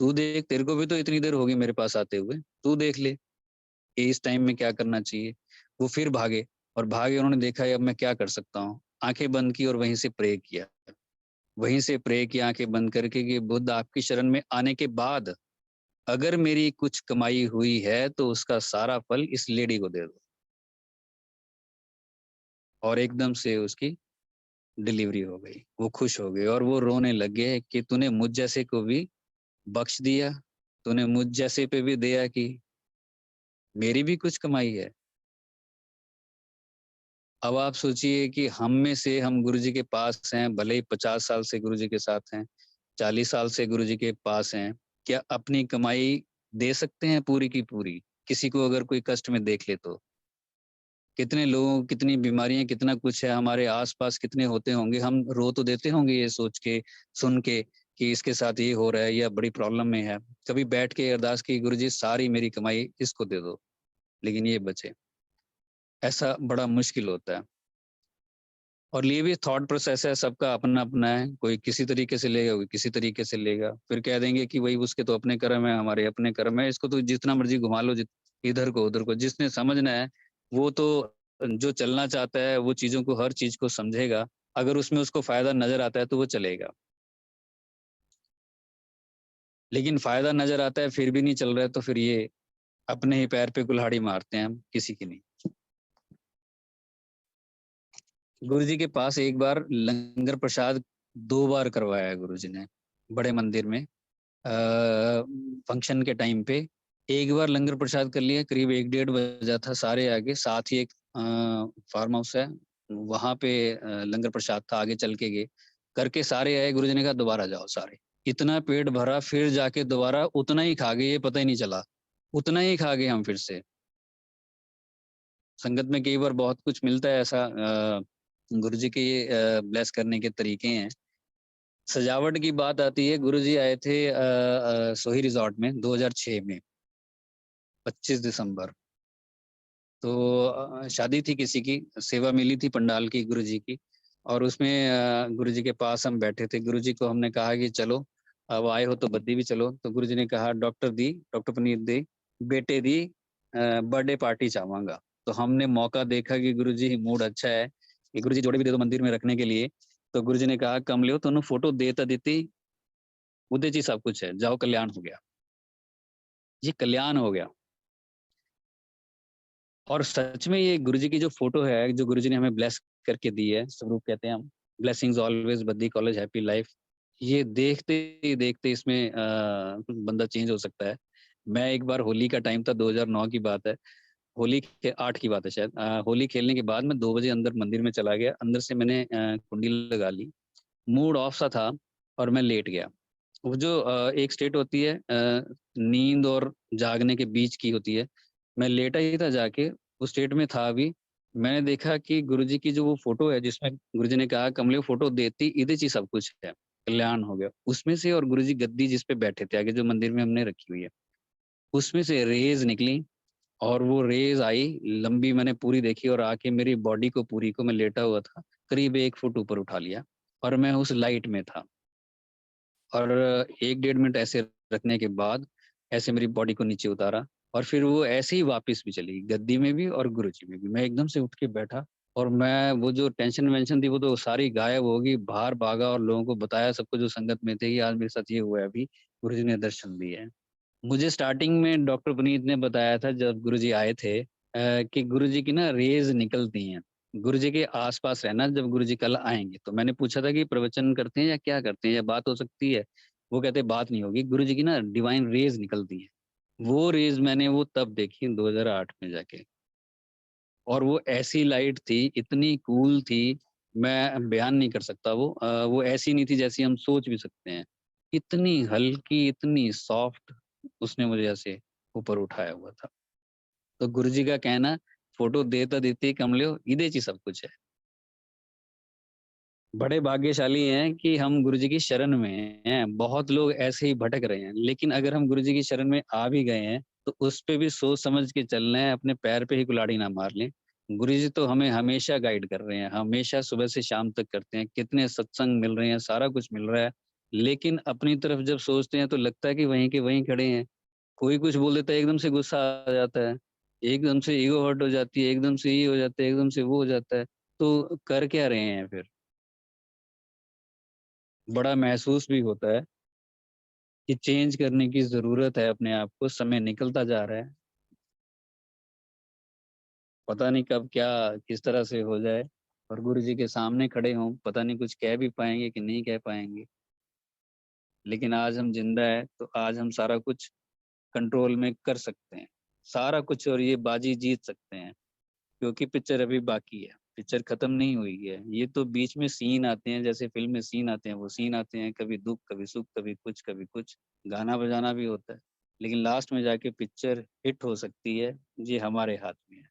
Speaker 3: तू देख, तेरे को भी तो इतनी देर होगी मेरे पास आते हुए, तू देख ले कि इस टाइम में क्या करना चाहिए। वो फिर भागे और भागे, उन्होंने देखा अब मैं क्या कर सकता हूँ। आंखें बंद की और वहीं से प्रे किया। वहीं से प्रे किया आंखें बंद करके कि बुद्ध आपकी शरण में आने के बाद अगर मेरी कुछ कमाई हुई है तो उसका सारा फल इस लेडी को दे दो। और एकदम से उसकी डिलीवरी हो गई। वो खुश हो गए और वो रोने लगे कि तूने मुझ जैसे को भी बख्श दिया, तूने मुझ जैसे पे भी दया की, मेरी भी कुछ कमाई है। अब आप सोचिए कि हम में से, हम गुरुजी के पास हैं, भले ही 50 साल से गुरुजी के साथ हैं, 40 साल से गुरुजी के पास हैं, क्या अपनी कमाई दे सकते हैं पूरी की पूरी? किसी को अगर कोई कष्ट में देख ले तो? कितने लोगों, कितनी बीमारियां, कितना कुछ है हमारे आसपास, कितने होते होंगे, हम रो तो देते होंगे ये सोच के, सुन के कि इसके साथ ये हो रहा है या बड़ी प्रॉब्लम में है। कभी बैठ के अरदास की गुरुजी सारी मेरी कमाई इसको दे दो, लेकिन ये बचे। ऐसा बड़ा मुश्किल होता है। और ये भी थॉट प्रोसेस है, सबका अपना अपना है। कोई किसी तरीके से लेगा, कोई किसी तरीके से लेगा। फिर कह देंगे कि वही उसके तो अपने कर्म है, हमारे अपने कर्म है। इसको तो जितना मर्जी घुमा लो, इधर को उधर को। जिसने समझना है वो तो जो चलना चाहता है वो चीजों को, हर चीज को समझेगा। अगर उसमें उसको फायदा नजर आता है तो वो चलेगा, लेकिन फायदा नजर आता है फिर भी नहीं चल रहा है तो फिर ये अपने ही पैर पे कुल्हाड़ी मारते हैं, हम किसी की नहीं। गुरुजी के पास एक बार लंगर प्रसाद 2 बार करवाया है गुरुजी ने, बड़े मंदिर में। फंक्शन के टाइम पे एक बार लंगर प्रसाद कर लिया, करीब 1 डेढ़ बजा था। सारे आगे, साथ ही एक फार्म हाउस है, वहां पे लंगर प्रसाद था। आगे चल के गए, करके सारे आए। गुरुजी ने कहा दोबारा जाओ सारे। इतना पेट भरा, फिर जाके दोबारा उतना ही खा गए, ये पता ही नहीं चला, उतना ही खा गए हम फिर से। संगत में कई बार बहुत कुछ मिलता है ऐसा। गुरुजी के ये ब्लेस करने के तरीके हैं। सजावट की बात आती है, गुरुजी आए थे सोही रिजॉर्ट में 2006 में, 25 दिसंबर। तो शादी थी किसी की, सेवा मिली थी पंडाल की गुरुजी की, और उसमें गुरुजी के पास हम बैठे थे। गुरुजी को हमने कहा कि चलो, अब आए हो तो बद्दी भी चलो। तो गुरुजी ने कहा डॉक्टर पनीर दी बेटे दी बर्थडे पार्टी चाहवांगा। तो हमने मौका देखा कि गुरुजी मूड अच्छा है, कि गुरुजी जोड़े भी दे दो मंदिर में रखने के लिए। तो गुरुजी ने कहा कम लियो, तो फोटो देता देती उदय जी सब कुछ है, जाओ कल्याण हो गया, ये कल्याण हो गया। और सच में ये गुरुजी की जो फोटो है, जो गुरुजी ने हमें ब्लेस करके दी है, स्वरूप कहते हैं हम, blessings always Baddi college happy life. ये देखते ही देखते इसमें बंदा चेंज हो सकता है। मैं एक बार, होली का टाइम था, 2009 की बात है, होली के 8 की बात है शायद। होली खेलने के बाद मैं 2 बजे अंदर मंदिर में चला गया। अंदर से मैंने कुंडी लगा ली, मूड ऑफ सा था और मैं लेट गया। वो जो एक स्टेट होती है नींद और जागने के बीच की होती है, मैं लेटा ही था जाके, उस स्टेट में था अभी। मैंने देखा कि गुरुजी की जो वो फोटो है, जिसमें गुरुजी ने कहा कमले फोटो देती इधे ची सब कुछ है, कल्याण हो गया, उसमें से। और गुरुजी गद्दी जिस पे बैठे थे आगे, जो मंदिर में हमने रखी हुई है, उसमें से रेज निकली। और वो रेज आई लंबी, मैंने पूरी देखी, और आके मेरी बॉडी को पूरी को, मैं लेटा हुआ था, करीब 1 फुट ऊपर उठा लिया, और मैं उस लाइट में था। और 1 डेढ़ मिनट ऐसे रखने के बाद ऐसे मेरी बॉडी को नीचे उतारा, और फिर वो ऐसे ही वापस भी चली गई, गद्दी में भी और गुरुजी में भी। मैं एकदम से उठ के बैठा और मैं वो जो टेंशन वेंशन थी वो तो सारी गायब हो गई, बाहर भागा और लोगों को बताया, सबको जो संगत में थे कि आज मेरे साथ ये हुआ है, अभी गुरुजी ने दर्शन दिए हैं। मुझे स्टार्टिंग में डॉक्टर पुनीत ने बताया था जब गुरुजी आए थे कि गुरुजी की ना रेज़ निकलती हैं। गुरुजी के आस-पास रहना जब गुरुजी कल आएँगे। तो मैंने पूछा था कि प्रवचन करते हैं या क्या करते हैं या बात हो सकती है? वो कहते बात नहीं होगी, गुरुजी की ना डिवाइन रेज़ निकलती हैं। वो रेज़ मैंने वो तब देखी 2008 में जाके, और वो ऐसी लाइट थी, इतनी कूल थी, मैं बयान नहीं कर सकता वो। वो ऐसी नहीं थी जैसी हम सोच भी सकते हैं। इतनी हल्की, इतनी सॉफ्ट, उसने मुझे ऐसे ऊपर उठाया हुआ था। तो गुरुजी का कहना, "फोटो देता देती कमलियो, इहदे च ही सब कुछ है।" बड़े भाग्यशाली हैं कि हम गुरुजी की शरण में हैं। बहुत लोग ऐसे ही भटक रहे हैं, लेकिन अगर हम गुरुजी की शरण में आ भी गए हैं, तो उस पे भी सोच समझ के चलना है, अपने पैर पे ही कुल्हाड़ी ना मार लें। गुरुजी तो हमें हमेशा गाइड कर रहे हैं, हमेशा सुबह से शाम तक करते हैं, कितने सत्संग मिल रहे हैं, सारा कुछ मिल रहा है, लेकिन अपनी तरफ जब सोचते हैं तो लगता है कि वहीं के वहीं खड़े हैं। कोई कुछ बोल देता है, एकदम से गुस्सा आ जाता है, एकदम से ईगो हर्ट हो जाती है, एकदम से ये हो जाता है, एकदम से वो हो जाता है, तो कर क्या रहे हैं फिर? बड़ा महसूस भी होता है कि चेंज करने की ज़रूरत है अपने आप को, समय निकलता जा रहा है। पता नहीं कब क्या किस तरह से हो जाए और गुरुजी के सामने खड़े हों, पता नहीं कुछ कह भी पाएँगे कि नहीं कह पाएँगे। लेकिन आज हम ज़िंदा हैं, तो आज हम सारा कुछ कंट्रोल में कर सकते हैं। सारा कुछ, और ये बाजी जीत सकते हैं, क्योंकि पिक्चर अभी बाकी है, पिक्चर खत्म नहीं हुई है। ये तो बीच में सीन आते हैं, जैसे फ़िल्म में सीन आते हैं, वो सीन आते हैं, कभी दुःख, कभी सुख, कभी कुछ, गाना-बजाना भी होता है। लेकिन लास्ट में जाके पिक्चर हिट हो सकती है, ये हमारे हाथ में है।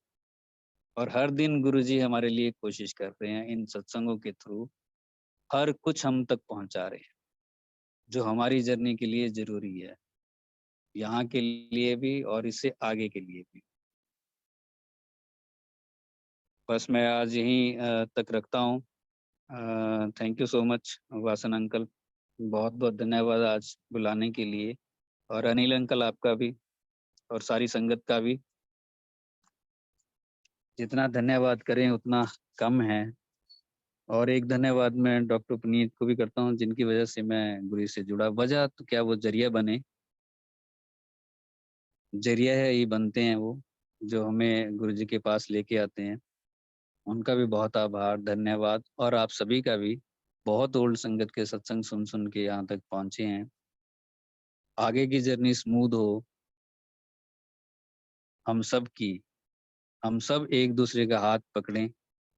Speaker 3: और हर दिन गुरुजी हमारे लिए कोशिश कर रहे हैं, इन सत्संगों के थ्रू हर कुछ हम तक पहुँचा रहे हैं, जो हमारी जर्नी के लिए ज़रूरी है, यहाँ के लिए भी और इससे आगे के लिए भी। बस मैं आज यहीं तक रखता हूँ। Thank you so much Vasan uncle, बहुत-बहुत धन्यवाद आज बुलाने के लिए, और अनिल अंकल आपका भी और सारी संगत का भी। जितना धन्यवाद करें उतना कम है। और एक धन्यवाद मैं डॉक्टर पुनीत को भी करता हूँ, जिनकी वजह से मैं गुरु से जुड़ा। वजह तो क्या, वो ज़रिया बने, ज़रिया है ही बनते हैं वो, जो हमें गुरु जी के पास लेके आते हैं। उनका भी बहुत आभार, धन्यवाद, और आप सभी का भी। बहुत ओल्ड संगत के सत्संग सुन-सुन के यहाँ तक पहुँचे हैं। आगे की जर्नी स्मूथ हो, हम सब की। हम सब एक-दूसरे का हाथ पकड़ें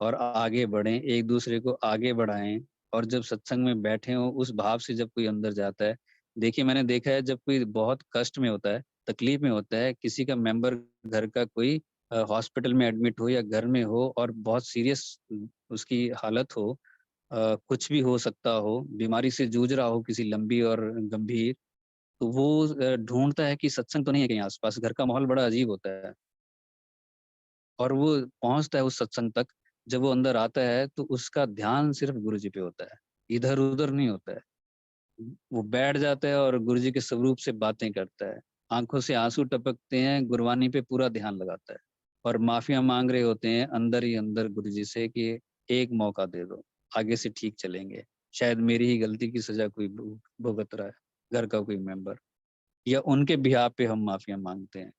Speaker 3: और आगे बढ़ें, एक-दूसरे को आगे बढ़ाएँ, और जब सत्संग में बैठे हों, उस भाव से जब कोई अंदर जाता है, देखिए मैंने देखा है जब कोई बहुत कष्ट में होता है, तकलीफ में होता है, किसी का मेंबर घर का कोई हॉस्पिटल में एडमिट हो या घर में हो और बहुत सीरियस उसकी हालत हो, कुछ भी हो सकता हो, बीमारी से जूझ रहा हो किसी लंबी और गंभीर, तो वो ढूँढता है कि सत्संग तो नहीं है कहीं आस-पास, घर का माहौल बड़ा अजीब होता है। और वो पहुँचता है उस सत्संग तक, जब वो अंदर आता है तो उसका ध्यान सिर्फ़ गुरुजी पे होता है, इधर-उधर नहीं होता है। वो बैठ जाता है और गुरुजी के स्वरूप से बातें करता है, आँखों से आँसू टपकते हैं, गुरबानी पे पूरा ध्यान लगाता है और माफ़िया माँग रहे होते हैं अंदर ही अंदर गुरुजी से कि एक मौका दे दो, आगे से ठीक चलेंगे। शायद मेरी ही गलती की सज़ा कोई भुगत रहा है, घर का कोई मेंबर, या उनके बिहाफ़ पे हम माफ़िया माँगते हैं।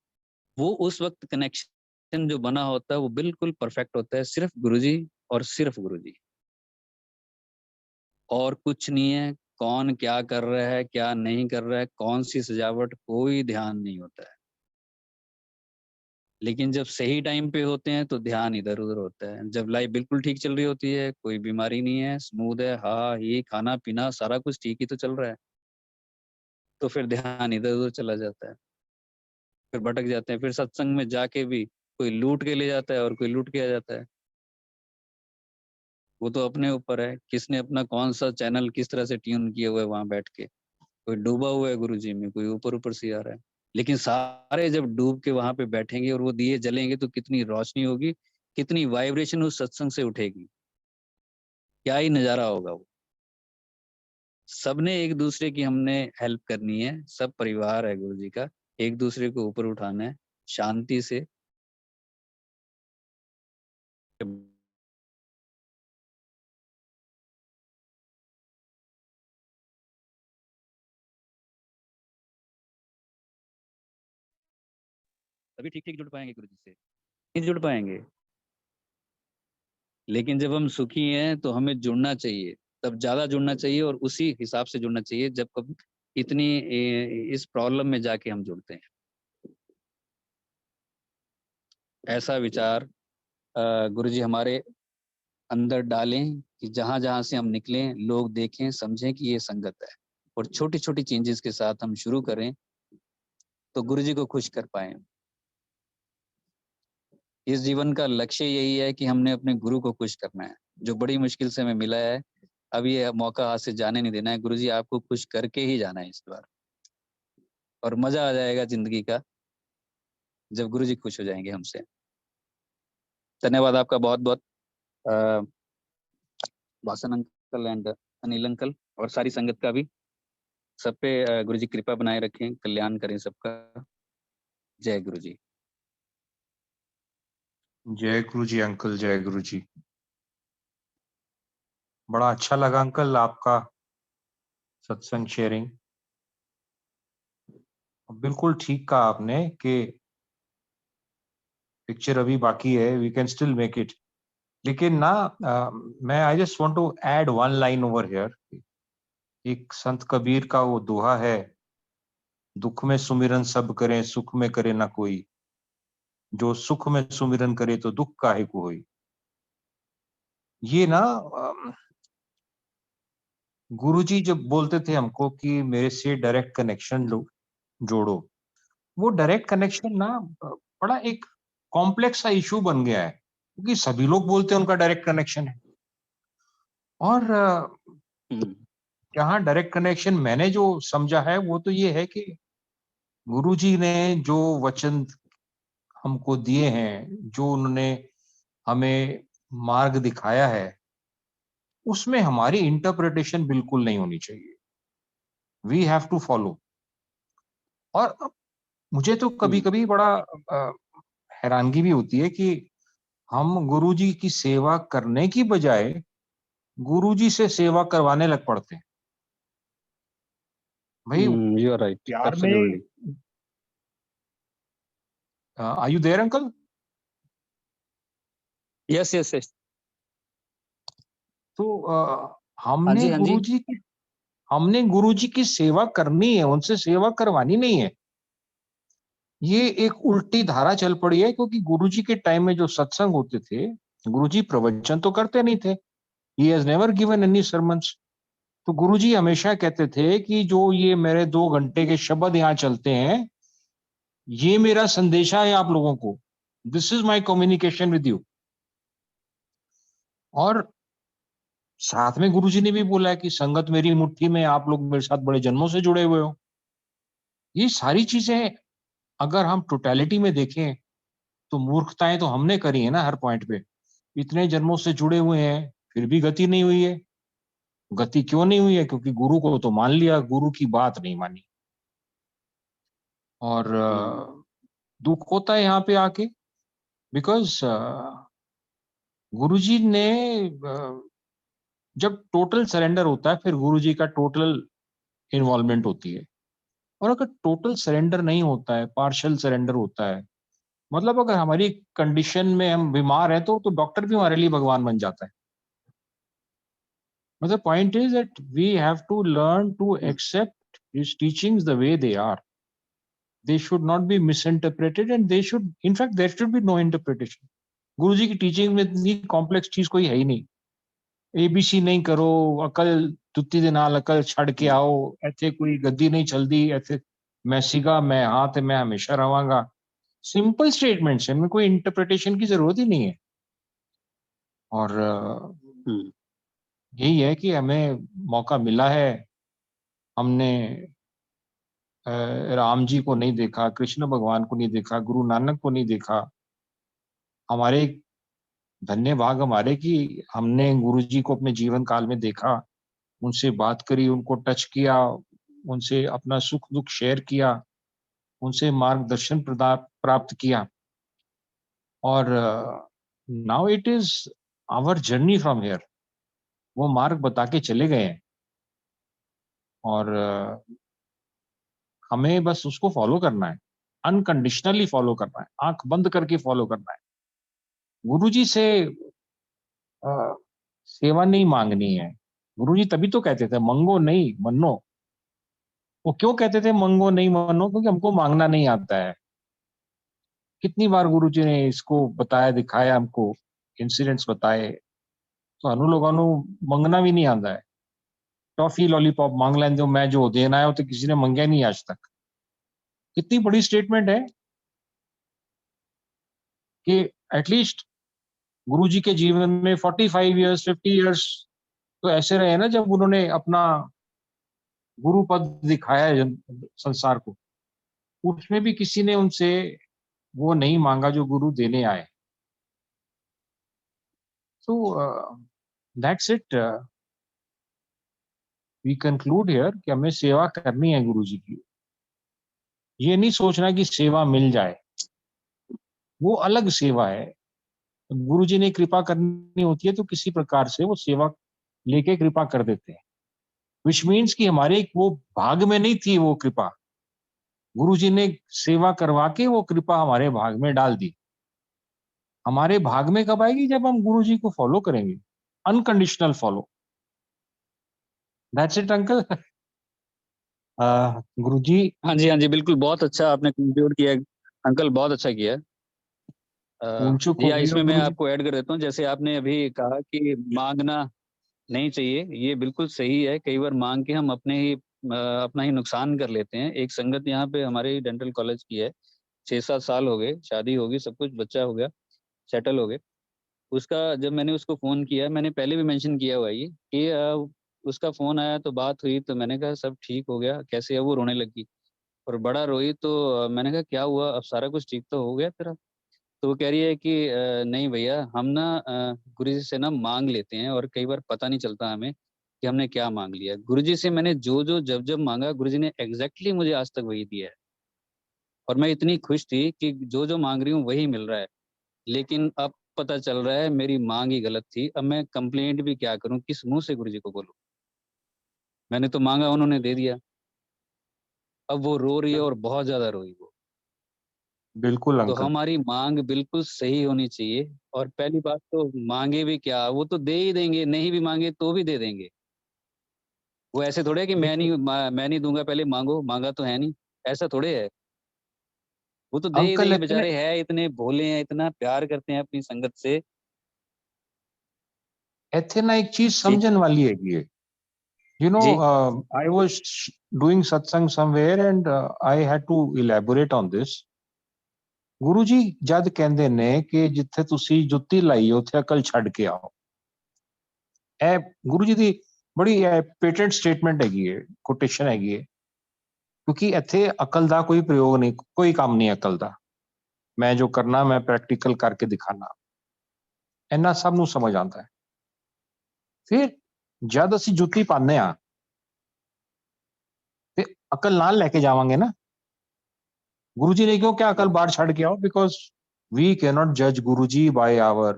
Speaker 3: वो उस वक़्त कनेक्शन जो बना होता है वो बिल्कुल परफेक्ट होता है, सिर्फ़ गुरुजी और सिर्फ़ गुरुजी, और कुछ नहीं है। कौन क्या कर रहा है, क्या नहीं कर रहा है, कौन-सी सजावट, कोई ध्यान नहीं होता है। लेकिन जब सही टाइम पे होते हैं तो ध्यान इधर-उधर होता है। जब लाइफ़ बिल्कुल ठीक चल रही होती है, कोई बीमारी नहीं है, स्मूथ है, हा-ही, खाना-पीना सारा कुछ ठीक ही तो चल रहा है, तो फिर ध्यान इधर-उधर चला जाता है। फिर भटक जाते हैं, फिर सत्संग में जाके भी कोई लूट के ले जाता है और कोई लूट के आ जाता है। वो तो अपने ऊपर है, किसने अपना कौन-सा चैनल किस तरह से ट्यून किया हुआ है वहाँ बैठ के। कोई डूबा हुआ है गुरुजी में, कोई ऊपर-ऊपर से ही आ रहा है। लेकिन सारे जब डूब के वहाँ पे बैठेंगे और वो दिए जलेंगे तो कितनी रोशनी होगी, कितनी वाइब्रेशन उस सत्संग से उठेगी, क्या ही नज़ारा होगा वो। सबने एक-दूसरे की हमने हेल्प करनी है, सब परिवार है गुरुजी का, एक-दूसरे को ऊपर उठाना है, शांति से तभी ठीक ठीक जुड़ पाएंगे गुरु जी से, नहीं जुड़ पाएंगे। लेकिन जब हम सुखी हैं तो हमें जुड़ना चाहिए, तब ज्यादा जुड़ना चाहिए और उसी हिसाब से जुड़ना चाहिए जब कब इतनी इस प्रॉब्लम में जाके हम जुड़ते हैं। ऐसा विचार गुरु जी हमारे अंदर डालें कि जहां जहां से हम निकलें लोग देखें समझें कि ये संगत है, और छोटी छोटी चेंजेस के साथ हम शुरू करें तो गुरु जी को खुश कर पाए। इस जीवन का लक्ष्य यही है कि हमने अपने गुरु को खुश करना है, जो बड़ी मुश्किल से हमें मिला है। अब ये मौका हाथ से जाने नहीं देना है, गुरु जी आपको खुश करके ही जाना है इस बार, और मजा आ जाएगा जिंदगी का जब गुरु जी खुश हो जाएंगे हमसे। धन्यवाद आपका बहुत बहुत, Vasan uncle and Anil uncle और सारी संगत का भी। सब पे गुरु जी कृपा बनाए रखें, कल्याण करें सबका। जय गुरु जी।
Speaker 2: जय गुरु जी अंकल, जय गुरु जी। बड़ा अच्छा लगा अंकल आपका सत्संग शेयरिंग। बिल्कुल ठीक कहा आपने कि पिक्चर अभी बाकी है, we can still make it. लेकिन ना मैं I just want to add one line over here. एक संत कबीर का वो दोहा है, दुख में सुमिरन सब करें सुख में करे ना कोई, जो सुख में सुमिरन करे तो दुख काहे को होई। ये ना गुरुजी जब बोलते थे हमको कि मेरे से डायरेक्ट कनेक्शन जोड़ो, वो डायरेक्ट कनेक्शन ना बड़ा एक कॉम्प्लेक्स सा इशू बन गया है, क्योंकि सभी लोग बोलते हैं उनका डायरेक्ट कनेक्शन है। और जहाँ डायरेक्ट कनेक्शन मैंने जो समझा है वो तो ये है कि गुरुजी ने जो वचन हमको दिए हैं, जो उन्होंने हमें मार्ग दिखाया है, उसमें हमारी इंटरप्रिटेशन बिल्कुल नहीं होनी चाहिए। We have to follow. और मुझे तो कभी-कभी बड़ा हैरानगी भी होती है कि हम गुरुजी की सेवा करने की बजाय गुरुजी से सेवा करवाने लग पड़ते हैं। भाई
Speaker 3: यू आर राइट,
Speaker 2: प्यार में
Speaker 3: absolutely.
Speaker 2: Are you there uncle?
Speaker 3: Yes yes yes.
Speaker 2: तो
Speaker 3: हाँ जी, हाँ जी।
Speaker 2: हमने गुरुजी की सेवा करनी है, उनसे सेवा करवानी नहीं है। ये एक उल्टी धारा चल पड़ी है, क्योंकि गुरुजी के टाइम में जो सत्संग होते थे, गुरुजी प्रवचन तो करते नहीं थे। He has never given any sermons. तो गुरुजी हमेशा कहते थे कि जो ये मेरे 2 घंटे के शब्द यहाँ चलते हैं, ये मेरा संदेशा है आप लोगों को। This is my communication with you. और साथ में गुरुजी ने भी बोला है कि संगत मेरी मुट्ठी में, आप लोग मेरे साथ बड़े जन्मों से जुड़े हुए हो। ये सारी चीजें अगर हम टोटलिटी में देखें तो मूर्खताएं तो हमने करी है ना हर पॉइंट पे। इतने जन्मों से जुड़े हुए हैं, फिर भी गति नहीं हुई है। गति क्यों नहीं हुई है? क्योंकि गुरु को तो मान लिया, गुरु की बात नहीं मानी। और दुख होता है यहाँ पे आके, बिकॉज गुरुजी ने जब टोटल सरेंडर होता है, फिर गुरुजी का टोटल इन्वॉल्वमेंट होती है। और अगर टोटल सरेंडर नहीं होता है, पार्शियल सरेंडर होता है, मतलब अगर हमारी कंडीशन में हम बीमार हैं तो डॉक्टर भी हमारे लिए भगवान बन जाता है। But the point is that we have to learn to accept his teachings the way they are. They should not be misinterpreted, and they should, in fact, there should be no interpretation. गुरुजी की teaching में इतनी complex चीज कोई है ही नहीं। ABC नहीं करो, अकल तुत्ती दे नाल अकल छड़ के आओ, ऐसे कोई गद्दी नहीं चलती, ऐसे मैं सीगा मैं हाथ मैं हमेशा रवांगा। सिंपल स्टेटमेंट्स हैं, इनमें कोई इंटरप्रिटेशन की जरूरत ही नहीं है। और यही है कि हमें मौका मिला है। हमने राम जी को नहीं देखा, कृष्ण भगवान को नहीं देखा, गुरु नानक को नहीं देखा। हमारे धन्य भाग हमारे कि हमने गुरु जी को अपने जीवन काल में देखा, उनसे बात करी, उनको टच किया, उनसे अपना सुख दुख शेयर किया, उनसे मार्गदर्शन प्राप्त किया, और now it is our journey from here. वो मार्ग बता के चले गए हैं, और हमें बस उसको फॉलो करना है, अनकंडीशनली फॉलो करना है, आंख बंद करके फॉलो करना है। गुरुजी से अ, सेवा नहीं मांगनी है। गुरुजी तभी तो कहते थे मंगो नहीं मनो। वो क्यों कहते थे मंगो नहीं मनो? क्योंकि हमको मांगना नहीं आता है। कितनी बार गुरुजी ने इसको बताया, दिखाया हमको, इंसिडेंट्स बताए। तो अनु लोगों ਨੂੰ ਮੰਗਣਾ ਵੀ नहीं आता है। टॉफी लॉलीपॉप मांग लेंगे हो, मैं जो देना है वो तो किसी ने मंगया नहीं आज तक। कितनी बड़ी स्टेटमेंट है कि एटलीस्ट गुरुजी के जीवन में 45 इयर्स 50 इयर्स तो ऐसे रहे ना जब उन्होंने अपना गुरु पद दिखाया है संसार को। उसमें भी किसी ने उनसे वो नहीं मांगा जो गुरु देने आए। So that's it. We conclude here कि हमें सेवा करनी है गुरुजी की। ये नहीं सोचना कि सेवा मिल जाए, वो अलग सेवा है। गुरुजी ने कृपा करनी होती है तो किसी प्रकार से वो सेवा लेके कृपा कर देते हैं, विच मीन्स कि हमारे वो भाग में नहीं थी वो कृपा। गुरुजी ने सेवा करवा के वो कृपा हमारे भाग में डाल दी। हमारे भाग में कब आएगी? जब हम गुरुजी को फॉलो करेंगे, unconditional follow. That's it uncle. Guruji.
Speaker 3: हाँ जी, बिल्कुल, बहुत अच्छा आपने कंक्लूड किया अंकल, बहुत अच्छा किया।
Speaker 2: भूल चूक हो
Speaker 3: या
Speaker 2: गई हो
Speaker 3: इसमें मैं
Speaker 2: गुरुजी।
Speaker 3: आपको ऐड कर देता हूँ, जैसे आपने अभी कहा कि मांगना नहीं चाहिए, ये बिल्कुल सही है। कई बार मांग के हम अपना ही नुकसान कर लेते हैं। एक संगत यहाँ पे हमारे डेंटल कॉलेज की है, 6-7 साल हो गए, शादी होगी, सब कुछ, बच्चा हो गया, सेटल हो गए। उसका जब मैंने उसको फ़ोन किया, मैंने पहले भी मेंशन किया हुआ है ये कि उसका फ़ोन आया तो बात हुई, तो मैंने कहा सब ठीक हो गया, कैसे है? वो रोने लगी और बड़ा रोई। तो मैंने कहा क्या हुआ? अब सारा कुछ ठीक तो हो गया तेरा? तो वो कह रही है कि नहीं भैया, हम ना गुरुजी से ना माँग लेते हैं और कई बार पता नहीं चलता हमें कि हमने क्या माँग लिया। गुरुजी से मैंने जो-जो, जब-जब माँगा, गुरुजी ने एग्ज़ैक्टली मुझे आज तक वही दिया है और मैं इतनी खुश थी कि जो-जो माँग रही हूँ वही मिल रहा है। लेकिन अब पता चल रहा है मेरी माँग ही गलत थी। अब मैं कंप्लेंट भी क्या करूँ? किस मुँह से गुरुजी को बोलूँ? मैंने तो माँगा, उन्होंने दे दिया। अब वो रो रही है और बहुत ज़्यादा रोई वो।
Speaker 2: बिल्कुल
Speaker 3: तो
Speaker 2: अंकल।
Speaker 3: हमारी माँग बिल्कुल सही होनी चाहिए। और पहली बात तो माँगे भी क्या, वो तो दे ही देंगे, नहीं भी माँगे तो भी दे देंगे। वो ऐसे थोड़े है कि
Speaker 2: देखिए
Speaker 3: मैं नहीं दूँगा, पहले माँगो, माँगा तो है नहीं, ऐसा थोड़े है। वो तो दे ही
Speaker 2: अंकल
Speaker 3: देंगे,
Speaker 2: इतने
Speaker 3: बेचारे हैं इतने भोले हैं, इतना प्यार करते हैं अपनी संगत से।
Speaker 2: ਇੱਥੇ ना एक चीज
Speaker 3: जी,
Speaker 2: समझन वाली हैगी है। You know,
Speaker 3: ji,
Speaker 2: I was doing satsang somewhere and I had to elaborate on this. Guru ji ਜਦ ਕਹਿੰਦੇ ਨੇ ਕਿ ਜਿੱਥੇ ਤੁਸੀਂ ਜੁੱਤੀ ਲਾਈ ਉੱਥੇ ਅਕਲ ਛੱਡ ਕੇ ਆਓ, ਇਹ ਗੁਰੂ ਜੀ ਦੀ ਬੜੀ ਪੇਟੈਂਟ ਸਟੇਟਮੈਂਟ ਹੈਗੀ ਹੈ, ਕੋਟੇਸ਼ਨ ਹੈਗੀ ਹੈ। ਕਿਉਂਕਿ ਇੱਥੇ ਅਕਲ ਦਾ ਕੋਈ ਪ੍ਰਯੋਗ ਨਹੀਂ, ਕੋਈ ਕੰਮ ਨਹੀਂ ਅਕਲ ਦਾ। ਮੈਂ ਜੋ ਕਰਨਾ ਮੈਂ ਪ੍ਰੈਕਟੀਕਲ ਕਰਕੇ ਦਿਖਾਣਾ, ਇੰਨਾ ਸਭ ਨੂੰ ਸਮਝ ਆਉਂਦਾ ਹੈ। ਫਿਰ ਜਦ ਅਸੀਂ ਜੁੱਤੀ ਪਾਉਂਦੇ ਆ ਤੇ ਅਕਲ ਨਾਲ ਲੈ ਕੇ ਜਾਵਾਂਗੇ ਨਾ। गुरु जी ने क्यों क्या अकल बाहर छड़ के आओ? बिकॉज वी कैन नॉट जज Guru ji by our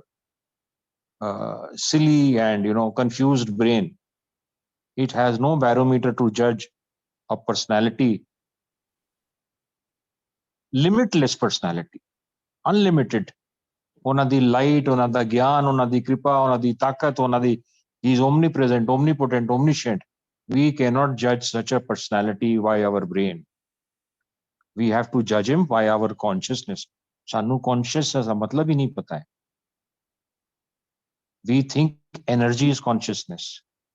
Speaker 2: silly and confused brain. It has no barometer to judge a personality, limitless personality, unlimited. ਉਹਨਾਂ ਦੀ ਲਾਈਟ, ਉਹਨਾਂ ਦਾ ਗਿਆਨ, ਉਹਨਾਂ ਦੀ ਕਿਰਪਾ, ਉਹਨਾਂ ਦੀ ਤਾਕਤ, ਉਹਨਾਂ ਦੀ he is omnipresent, omnipotent, omniscient. We cannot judge such a personality by our brain. We have to judge him by our consciousness. ਸਾਨੂੰ consciousness ਦਾ ਮਤਲਬ ਹੀ ਨਹੀਂ ਪਤਾ ਹੈ। We think energy is consciousness.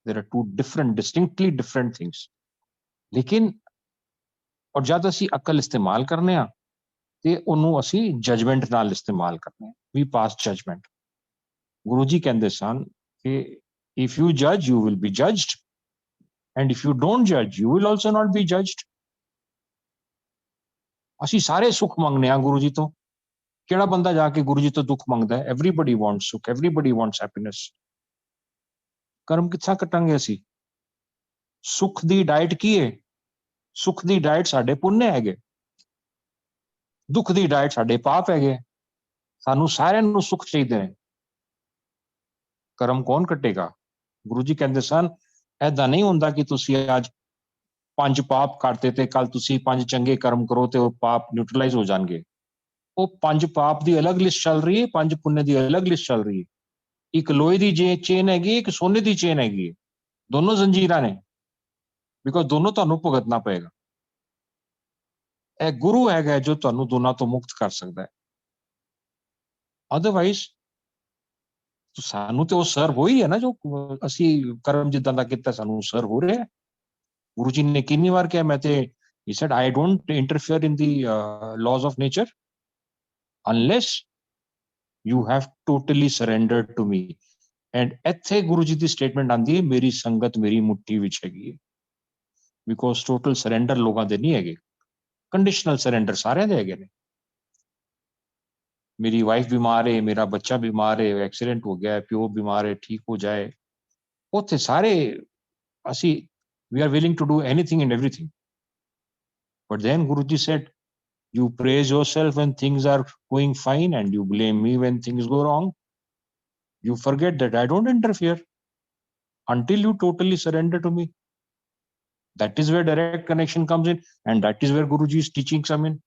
Speaker 2: There are two different, distinctly different things. लेकिन और जद ਅਸੀਂ ਅਕਲ ਇਸਤੇਮਾਲ ਕਰਨੇ ਆ ਤੇ ਉਹਨੂੰ ਅਸੀਂ ਜਜਮੈਂਟ ਨਾਲ ਇਸਤੇਮਾਲ ਕਰਨੇ ਆ। We pass judgment. Guru ji ਕਹਿੰਦੇ ਸਨ ਕਿ if you judge you will be judged and if you don't judge you will also not be judged. ਅਸੀਂ ਸਾਰੇ ਸੁੱਖ ਮੰਗਨੇ ਆ ਗੁਰੂ ਜੀ ਤੋਂ। ਕਿਹੜਾ ਬੰਦਾ ਜਾ ਕੇ ਗੁਰੂ ਜੀ ਤੋਂ ਦੁੱਖ ਮੰਗਦਾ ਹੈ? Everybody wants ਸੁੱਖ, everybody wants happiness. ਕਰਮ ਕਿੱਥਾ ਕਟਾਂਗੇ ਅਸੀਂ? ਸੁੱਖ ਦੀ ਡਾਈਟ ਕੀ ਹੈ? ਸੁੱਖ ਦੀ ਡਾਈਟ ਸਾਡੇ ਪੁੰਨ ਹੈਗੇ। ਦੁੱਖ ਦੀ ਡਾਇਟ ਸਾਡੇ ਪਾਪ ਹੈਗੇ। ਸਾਨੂੰ ਸਾਰਿਆਂ ਨੂੰ ਸੁੱਖ ਚਾਹੀਦੇ ਨੇ। ਕਰਮ ਕੌਣ ਕੱਟੇਗਾ? ਗੁਰੂ ਜੀ ਕਹਿੰਦੇ ਸਨ ਐਦਾਂ ਨਹੀਂ ਹੁੰਦਾ ਕਿ ਤੁਸੀਂ ਅੱਜ 5 ਪਾਪ ਕਰਤੇ ਤੇ ਕੱਲ ਤੁਸੀਂ 5 ਚੰਗੇ ਕਰਮ ਕਰੋ ਤੇ ਉਹ ਪਾਪ ਨਿਊਟਰਲਾਈਜ਼ ਹੋ ਜਾਣਗੇ। ਉਹ 5 ਪਾਪ ਦੀ ਅਲੱਗ ਲਿਸਟ ਚੱਲ ਰਹੀ ਹੈ, 5 ਪੁੰਨ ਦੀ ਅਲੱਗ ਲਿਸਟ ਚੱਲ ਰਹੀ ਹੈ। ਇੱਕ ਲੋਹੇ ਦੀ ਚੇਨ ਹੈਗੀ, ਇੱਕ ਸੋਨੇ ਦੀ ਚੇਨ ਹੈਗੀ ਹੈ। ਦੋਨੋਂ ਜ਼ੰਜੀਰਾਂ ਨੇ, ਬਿਕੋਜ਼ ਦੋਨੋਂ ਤੁਹਾਨੂੰ ਭੁਗਤਣਾ ਪਏਗਾ। ਇਹ ਗੁਰੂ ਹੈਗਾ ਜੋ ਤੁਹਾਨੂੰ ਦੋਨਾਂ ਤੋਂ ਮੁਕਤ ਕਰ ਸਕਦਾ ਹੈ। ਅਦਰਵਾਈਜ਼ ਸਾਨੂੰ ਤੇ ਉਹ ਸਰਵ ਹੋ ਹੀ ਹੈ ਨਾ, ਜੋ ਅਸੀਂ ਕਰਮ ਜਿੱਦਾਂ ਦਾ ਕੀਤਾ ਸਾਨੂੰ ਸਰਵ ਹੋ ਰਿਹਾ। ਗੁਰੂ ਜੀ ਨੇ ਕਿੰਨੀ ਵਾਰ ਕਿਹਾ, ਮੈਂ ਤੇ he said I don't interfere in the laws of nature unless you have totally surrendered to me। and ਇੱਥੇ ਗੁਰੂ ਜੀ ਦੀ ਸਟੇਟਮੈਂਟ ਆਉਂਦੀ ਹੈ, ਮੇਰੀ ਸੰਗਤ ਮੇਰੀ ਮੁੱਠੀ ਵਿੱਚ ਹੈਗੀ ਹੈ। ਬਿਕੋਜ਼ ਟੋਟਲ ਸਰੈਂਡਰ ਲੋਕਾਂ ਦੇ ਨਹੀਂ ਹੈਗੇ, ਕੰਡੀਸ਼ਨਲ ਸਰੈਂਡਰ ਸਾਰਿਆਂ ਦੇ ਹੈਗੇ ਨੇ। ਮੇਰੀ ਵਾਈਫ ਬਿਮਾਰ ਹੈ, ਮੇਰਾ ਬੱਚਾ ਬਿਮਾਰ ਹੈ, ਐਕਸੀਡੈਂਟ ਹੋ ਗਿਆ, ਪਿਓ ਬਿਮਾਰ ਹੈ, ਠੀਕ ਹੋ ਜਾਏ, ਉੱਥੇ ਸਾਰੇ ਅਸੀਂ we are willing to do anything and everything। but then Guruji said, you praise yourself when things are going fine and you blame me when things go wrong। you forget that I don't interfere until you totally surrender to me। that is where direct connection comes in, and that is where Guruji's teachings come in।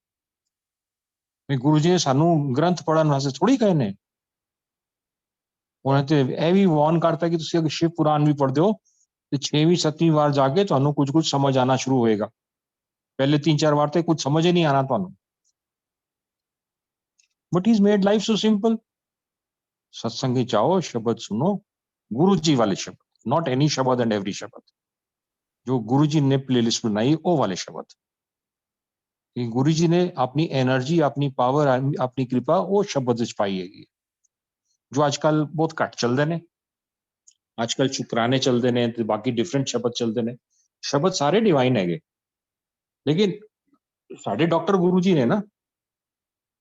Speaker 2: Guru ji ਨੇ ਸਾਨੂੰ ਗ੍ਰੰਥ ਪੜ੍ਹਨ ਵਾਸਤੇ ਥੋੜੀ ਕਹੇ ਨੇ। ਉਹਨਾਂ ਤੇ ਇਹ ਵੀ ਵਾਰਨ ਕਰਤਾ ਕਿ ਤੁਸੀਂ ਅਗਰ ਸ਼ਿਵ ਪੁਰਾਣ ਵੀ ਪੜ੍ਹਦੇ ਹੋ ਤੇ 6ਵੀਂ 7ਵੀਂ ਵਾਰ ਜਾ ਕੇ ਤੁਹਾਨੂੰ ਕੁਝ ਸਮਝ ਆਣਾ ਸ਼ੁਰੂ ਹੋਏਗਾ। ਪਹਿਲੇ 3-4 ਵਾਰ ਤੇ ਕੁਝ ਸਮਝ ਹੀ ਨਹੀਂ ਆਣਾ ਤੁਹਾਨੂੰ। But he's made life so simple। ਸਤਸੰਗ ਵਿੱਚ ਆਓ, ਸ਼ਬਦ ਸੁਣੋ, ਗੁਰੂ ਜੀ ਵਾਲੇ ਸ਼ਬਦ, not any ਸ਼ਬਦ and every ਸ਼ਬਦ। ਜੋ ਗੁਰੂ ਜੀ ਨੇ ਪਲੇਲਿਸਟ ਬਣਾਈ ਉਹ ਵਾਲੇ ਸ਼ਬਦ। ਕਿ ਗੁਰੂ ਜੀ ਨੇ ਆਪਣੀ એનર્ਜੀ, ਆਪਣੀ ਪਾਵਰ, ਆਪਣੀ ਕਿਰਪਾ ਉਹ ਸ਼ਬਦ ਵਿੱਚ ਪਾਈ ਹੈਗੀ, ਜੋ ਅੱਜ ਕੱਲ ਬਹੁਤ ਘੱਟ ਚੱਲਦੇ ਨੇ। ਅੱਜ ਕੱਲ ਸ਼ੁਕਰਾਨੇ ਚੱਲਦੇ ਨੇ ਤੇ ਬਾਕੀ ਡਿਫਰੈਂਟ ਸ਼ਬਦ ਚੱਲਦੇ ਨੇ। ਸ਼ਬਦ ਸਾਰੇ ਡਿਵਾਈਨ ਹੈਗੇ, ਲੇਕਿਨ ਸਾਡੇ ਡਾਕਟਰ ਗੁਰੂ ਜੀ ਨੇ ਨਾ।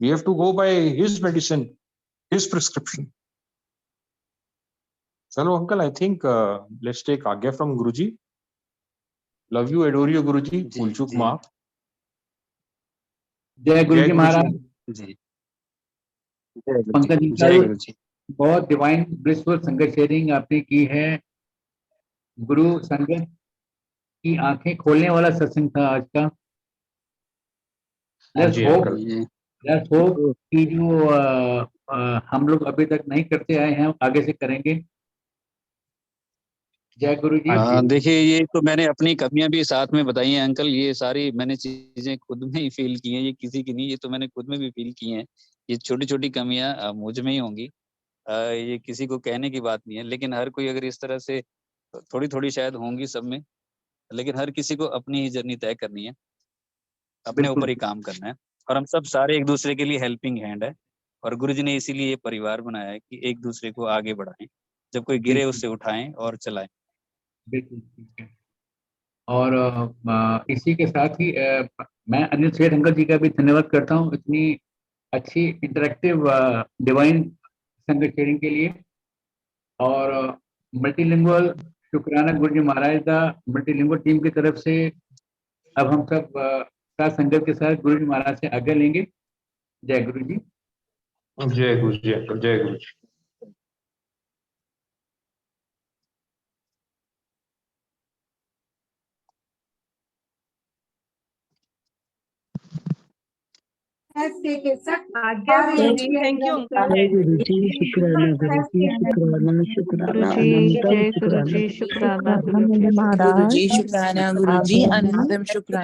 Speaker 2: we have to go by his medicine, his prescription। ਚਲੋ uncle, I think let's take ਆਗਿਆ from Guru ji. love you, adore you Guru ji, ਭੁੱਲ ਚੁੱਕ ਮਾਫ।
Speaker 1: जय गुरु जी महाराज।
Speaker 3: जी,
Speaker 1: पंकज
Speaker 3: जय गुरु जी।
Speaker 1: बहुत डिवाइन ब्लिसफुल संगत शेयरिंग आपने की है। गुरु संगत की आंखें खोलने वाला सत्संग था आज का। लेट्स होप कि जो हम लोग अभी तक नहीं करते आए हैं आगे से करेंगे। जय गुरु जी।
Speaker 3: देखिए, ये तो मैंने अपनी कमियां भी साथ में बताई हैं अंकल। ये सारी मैंने चीजें खुद में ही फील की हैं, ये किसी की नहीं, ये तो मैंने खुद में भी फील की हैं। ये छोटी छोटी कमियां मुझ में ही होंगी, ये किसी को कहने की बात नहीं है। लेकिन हर कोई अगर इस तरह से थोड़ी थोड़ी शायद होंगी सब में, लेकिन हर किसी को अपनी ही जर्नी तय करनी है, अपने ऊपर ही काम करना है। और हम सब सारे एक दूसरे के लिए हेल्पिंग हैंड है। और गुरु जी ने इसीलिए ये परिवार बनाया है कि एक दूसरे को आगे बढ़ाएं, जब कोई गिरे उससे उठाएं और चलाएं।
Speaker 1: बिल्कुल ठीक है। और इसी के साथ ही मैं अनिल सेठ अंकल जी का भी धन्यवाद करता हूँ इतनी अच्छी इंटरेक्टिव डिवाइन संगत शेयरिंग के लिए। और मल्टीलिंगुअल शुक्राना गुरु जी महाराज का मल्टीलिंगुअल टीम की तरफ से अब हम सब साथ संगत के साथ गुरु जी महाराज से आज्ञा लेंगे। जय गुरु जी।
Speaker 2: जय गुरु जी अंकल, जय गुरु जी।
Speaker 4: थैंक यू गुरु जी, शुक्राना गुरु जी, शुक्राना शुक्राना अनंतम शुक्राना
Speaker 5: गुरु जी, शुक्राना गुरु जी, अनंतम शुक्राना।